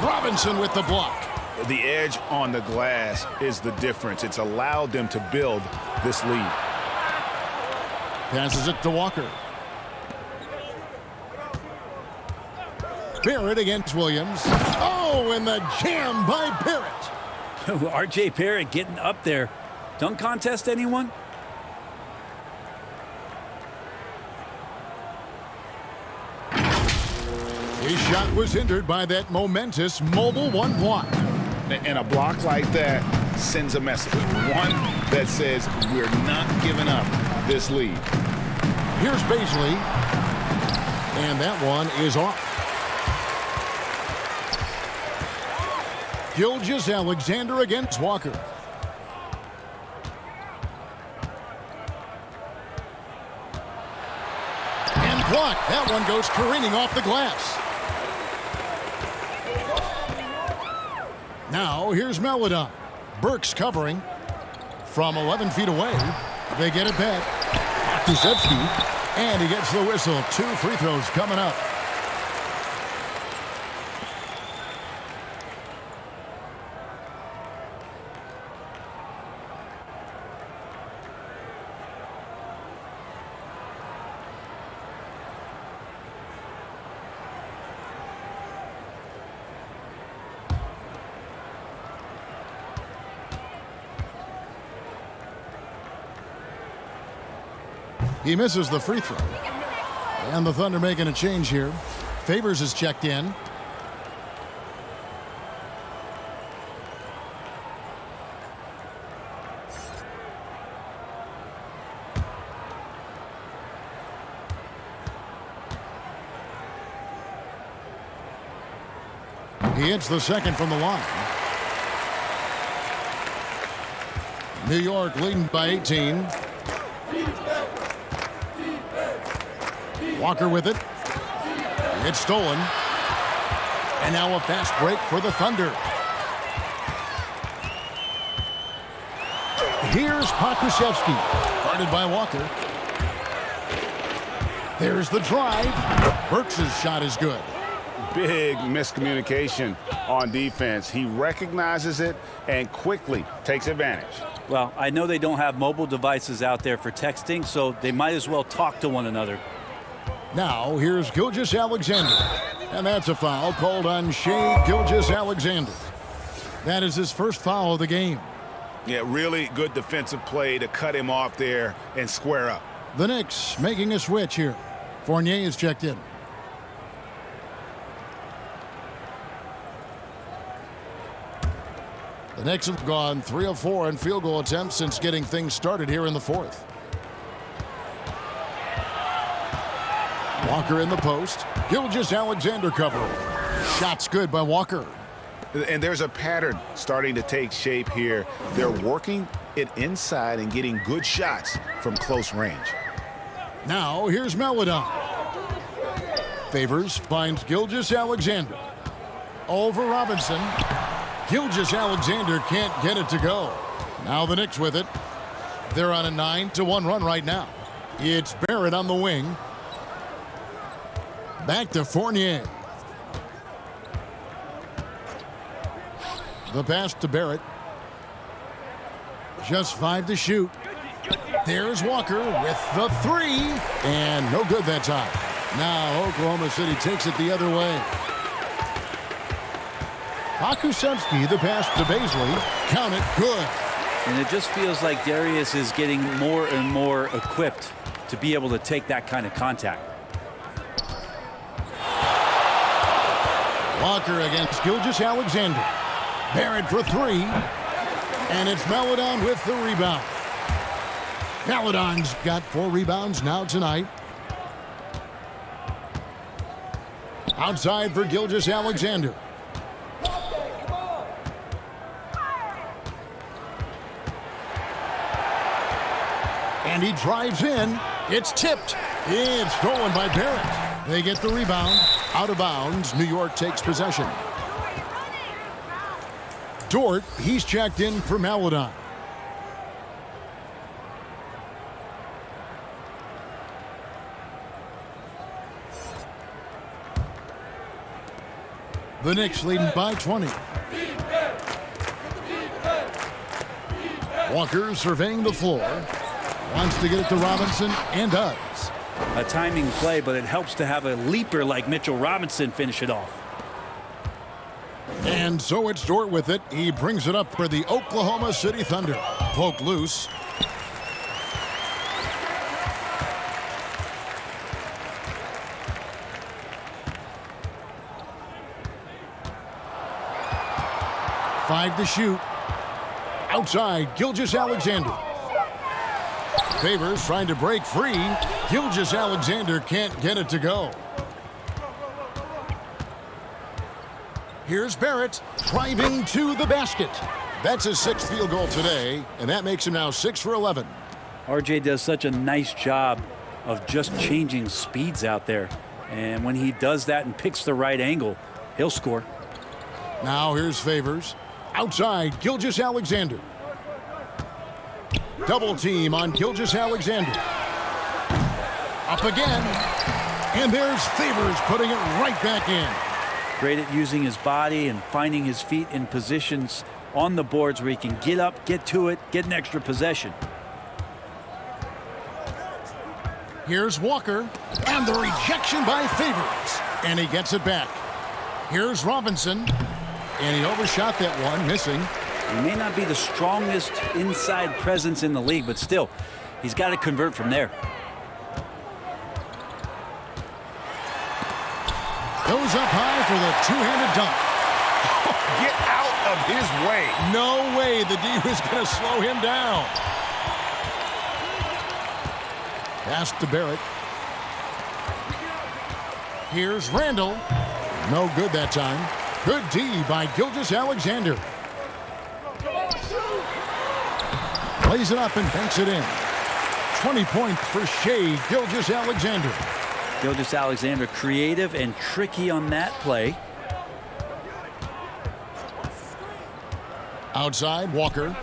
Robinson with the block. The edge on the glass is the difference. It's allowed them to build this lead. Passes it to Walker. Barrett against Williams. Oh, and the jam by Barrett. R.J. Barrett getting up there. Dunk contest, anyone? His shot was hindered by that momentous mobile one block. And a block like that sends a message. One that says we're not giving up this lead. Here's Baisley. And that one is off. Gilgeous-Alexander against Walker. And blocked. That one goes careening off the glass. Now here's Maledon. Burks covering from 11 feet away. They get it back. Pokusevski, and he gets the whistle. 2 free throws coming up. He misses the free throw. And the Thunder making a change here. Favors is checked in. He hits the second from the line. New York leading by 18. Walker with it. It's stolen. And now a fast break for the Thunder. Here's Pokusevski. Guarded by Walker. There's the drive. Burks' shot is good. Big miscommunication on defense. He recognizes it and quickly takes advantage. Well, I know they don't have mobile devices out there for texting, so they might as well talk to one another. Now, here's Gilgeous-Alexander. And that's a foul called on Shai Gilgeous-Alexander. That is his first foul of the game. Yeah, really good defensive play to cut him off there and square up. The Knicks making a switch here. Fournier is checked in. The Knicks have gone 3 of 4 in field goal attempts since getting things started here in the fourth. Walker in the post. Gilgeous-Alexander covering. Shot's good by Walker. And there's a pattern starting to take shape here. They're working it inside and getting good shots from close range. Now here's Maledon. Favors finds Gilgeous-Alexander. Over Robinson. Gilgeous-Alexander can't get it to go. Now the Knicks with it. They're on a 9-1 run right now. It's Barrett on the wing. Back to Fournier. The pass to Barrett. Just 5 to shoot. There's Walker with the 3. And no good that time. Now Oklahoma City takes it the other way. Pakusevsky, the pass to Baisley. Count it, good. And it just feels like Darius is getting more and more equipped to be able to take that kind of contact. Walker against Gilgeous-Alexander. Barrett for 3. And it's Maledon with the rebound. Maledon's got 4 rebounds now tonight. Outside for Gilgeous-Alexander. And he drives in. It's tipped. It's stolen by Barrett. They get the rebound. Out of bounds. New York takes possession. Dort, he's checked in for Maledon. The Knicks leading by 20. Walker surveying the floor. Wants to get it to Robinson and does. A timing play, but it helps to have a leaper like Mitchell Robinson finish it off. And so it's Dort with it. He brings it up for the Oklahoma City Thunder. Poke loose. Five to shoot. Outside, Gilgeous-Alexander. Favors trying to break free. Gilgeous-Alexander can't get it to go. Here's Barrett driving to the basket. That's his 6th field goal today, and that makes him now 6 for 11. RJ does such a nice job of just changing speeds out there. And when he does that and picks the right angle, he'll score. Now here's Favors. Outside, Gilgeous-Alexander. Double team on Gilgeous-Alexander. Up again. And there's Favors putting it right back in. Great at using his body and finding his feet in positions on the boards where he can get up, get to it, get an extra possession. Here's Walker. And the rejection by Favors. And he gets it back. Here's Robinson. And he overshot that one, missing. He may not be the strongest inside presence in the league, but still, he's got to convert from there. Goes up high for the two-handed dunk. Get out of his way. No way the D was going to slow him down. Pass to Barrett. Here's Randall. No good that time. Good D by Gilgeous-Alexander. Plays it up and banks it in. 20 points for Shea Gilgeous-Alexander. Gilgeous-Alexander creative and tricky on that play. Outside, Walker.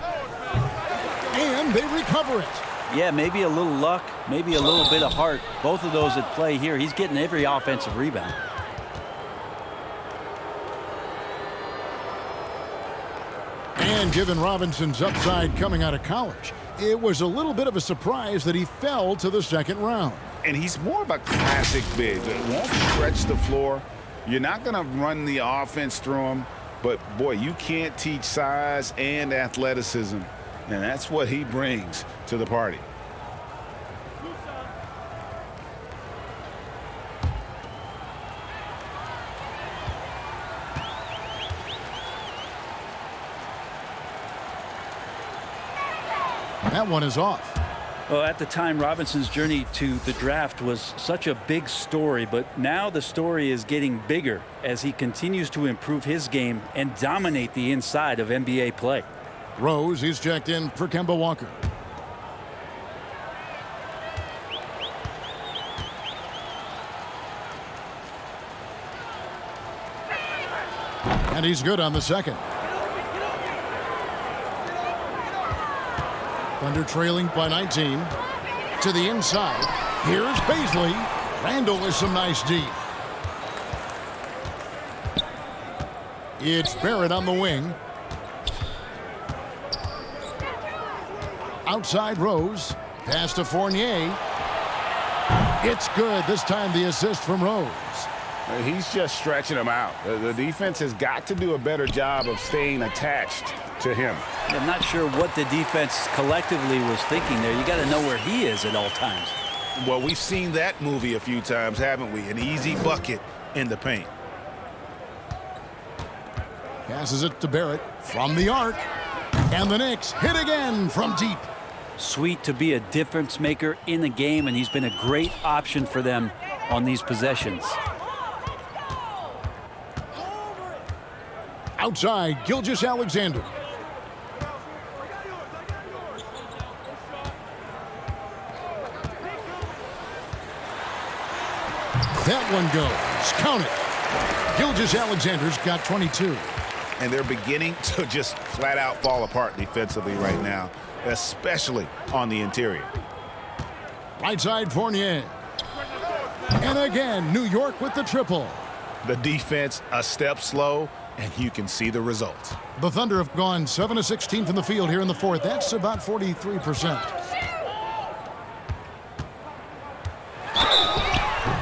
And they recover it. Yeah, maybe a little luck, maybe a little bit of heart. Both of those at play here. He's getting every offensive rebound. And given Robinson's upside coming out of college, it was a little bit of a surprise that he fell to the second round. And he's more of a classic big. It won't stretch the floor. You're not going to run the offense through him. But, boy, you can't teach size and athleticism. And that's what he brings to the party. That one is off. Well, at the time, Robinson's journey to the draft was such a big story, but now the story is getting bigger as he continues to improve his game and dominate the inside of NBA play. Rose, he's checked in for Kemba Walker. And he's good on the second. Thunder trailing by 19. To the inside. Here's Baisley. Randall with some nice D. It's Barrett on the wing. Outside Rose. Pass to Fournier. It's good. This time the assist from Rose. He's just stretching him out. The defense has got to do a better job of staying attached to him. I'm not sure what the defense collectively was thinking there. You got to know where he is at all times. Well, we've seen that movie a few times, haven't we? An easy bucket in the paint. Passes it to Barrett from the arc. And the Knicks hit again from deep. Sweet to be a difference maker in the game, and he's been a great option for them on these possessions. Outside, Gilgeous-Alexander. That one goes. Count it. Gilgeous-Alexander's got 22. And they're beginning to just flat out fall apart defensively right now, especially on the interior. Right side, Fournier. And again, New York with the triple. The defense a step slow, and you can see the results. The Thunder have gone 7 of 16 from the field here in the fourth. That's about 43%.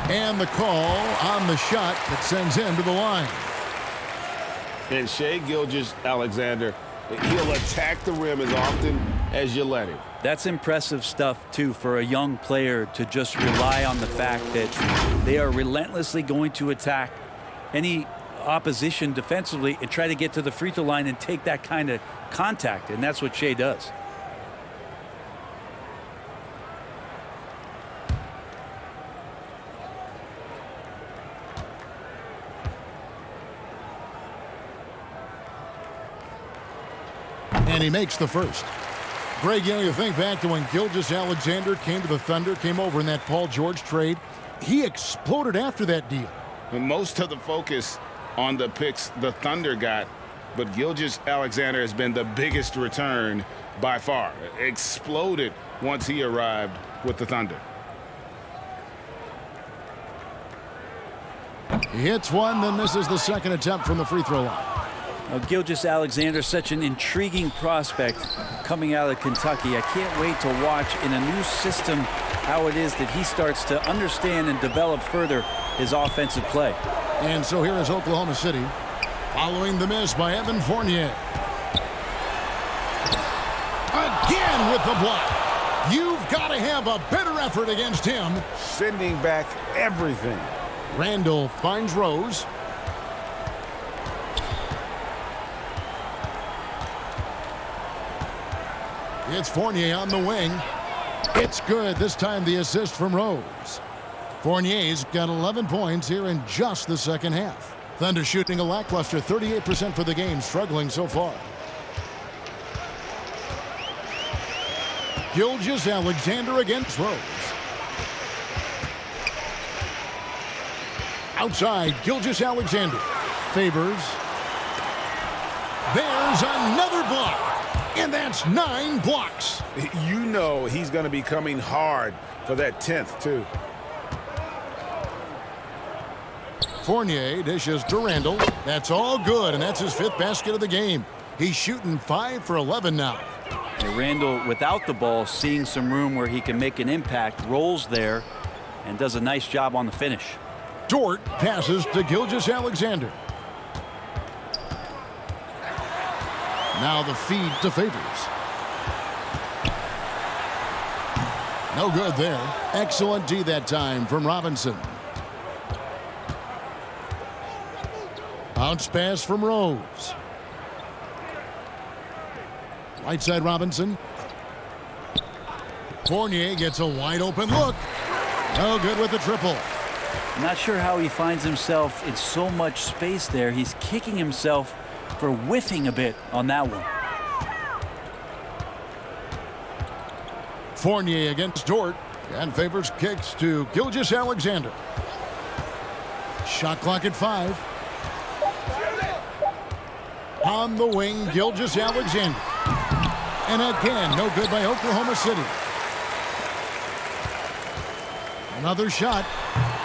And the call on the shot that sends him to the line. And Shai Gilgeous-Alexander, he'll attack the rim as often as you let him. That's impressive stuff, too, for a young player to just rely on the fact that they are relentlessly going to attack any opposition defensively and try to get to the free throw line and take that kind of contact. And that's what Shai does. And he makes the first. Greg, you think back to when Gilgeous-Alexander came to the Thunder, came over in that Paul George trade. He exploded after that deal. And most of the focus on the picks the Thunder got, but Gilgeous-Alexander has been the biggest return by far. Exploded once he arrived with the Thunder. He hits one, then misses the second attempt from the free throw line. Now, Gilgeous-Alexander, such an intriguing prospect coming out of Kentucky. I can't wait to watch in a new system how it is that he starts to understand and develop further his offensive play. And so here is Oklahoma City following the miss by Evan Fournier. Again with the block. You've got to have a better effort against him. Sending back everything. Randall finds Rose. It's Fournier on the wing. It's good. This time the assist from Rose. Fournier's got 11 points here in just the second half. Thunder shooting a lackluster 38% for the game, struggling so far. Gilgeous-Alexander against Rose. Outside, Gilgeous-Alexander. Favors. There's another block. And that's 9 blocks. You know he's going to be coming hard for that 10th, too. Fournier dishes to Randall. That's all good, and that's his 5th basket of the game. He's shooting 5 for 11 now. And Randall, without the ball, seeing some room where he can make an impact, rolls there, and does a nice job on the finish. Dort passes to Gilgeous-Alexander. Now the feed to Favors. No good there. Excellent D that time from Robinson. Bounce pass from Rose. Right side Robinson. Fournier gets a wide open look. No good with the triple. Not sure how he finds himself in so much space there. He's kicking himself for whiffing a bit on that one. Fournier against Dort, and favors kicks to Gilgeous-Alexander. Shot clock at 5. On the wing, Gilgeous-Alexander. And again, no good by Oklahoma City. Another shot.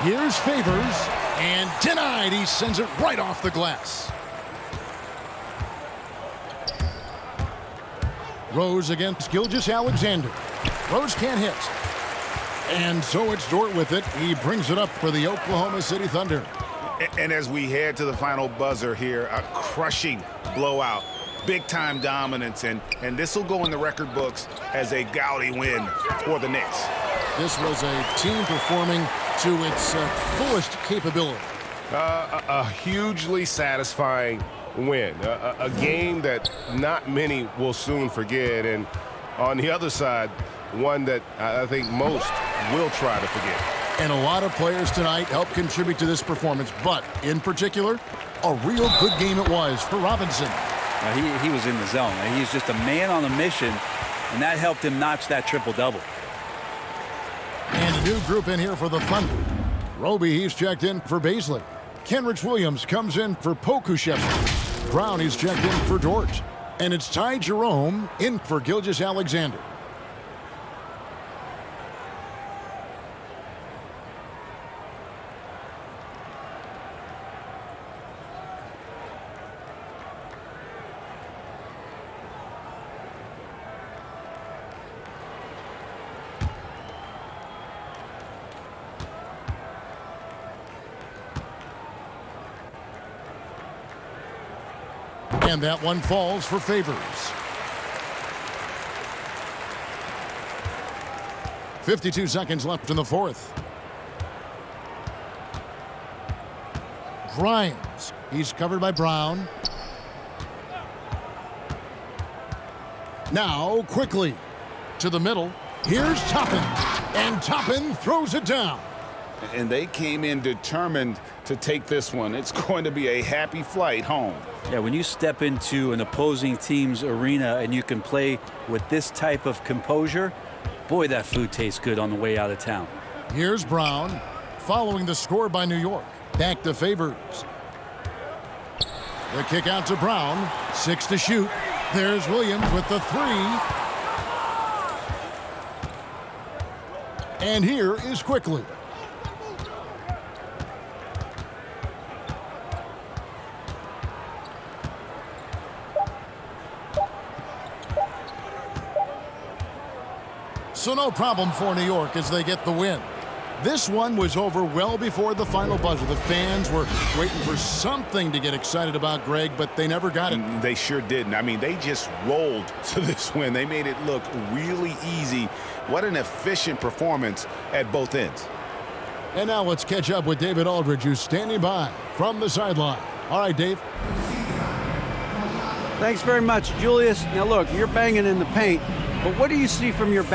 Here's Favors, and denied. He sends it right off the glass. Rose against Gilgeous-Alexander. Rose can't hit. And so it's Dort with it. He brings it up for the Oklahoma City Thunder. And as we head to the final buzzer here, a crushing blowout, big-time dominance, and this will go in the record books as a gaudy win for the Knicks. This was a team performing to its fullest capability. A hugely satisfying win, a game that not many will soon forget, and on the other side, one that I think most will try to forget. And a lot of players tonight helped contribute to this performance, but in particular, a real good game it was for Robinson. He was in the zone. He's just a man on a mission, and that helped him notch that triple-double. And a new group in here for the Thunder. Roby, he's checked in for Baisley. Kenrich Williams comes in for Pokuševski. Brown, he's checked in for Dort. And it's Ty Jerome in for Gilgeous-Alexander. And that one falls for Favors. 52 seconds left in the fourth. Grimes. He's covered by Brown. Now quickly to the middle. Here's Toppin. And Toppin throws it down. And they came in determined to take this one. It's going to be a happy flight home. Yeah, when you step into an opposing team's arena and you can play with this type of composure, boy, that food tastes good on the way out of town. Here's Brown, following the score by New York. Back to Favors. The kick out to Brown. 6 to shoot. There's Williams with the 3. And here is Quickly. So no problem for New York as they get the win. This one was over well before the final buzzer. The fans were waiting for something to get excited about, Greg, but they never got it. They sure didn't. I mean, they just rolled to this win. They made it look really easy. What an efficient performance at both ends. And now let's catch up with David Aldridge, who's standing by from the sideline. All right, Dave. Thanks very much, Julius. Now, look, you're banging in the paint, but what do you see from your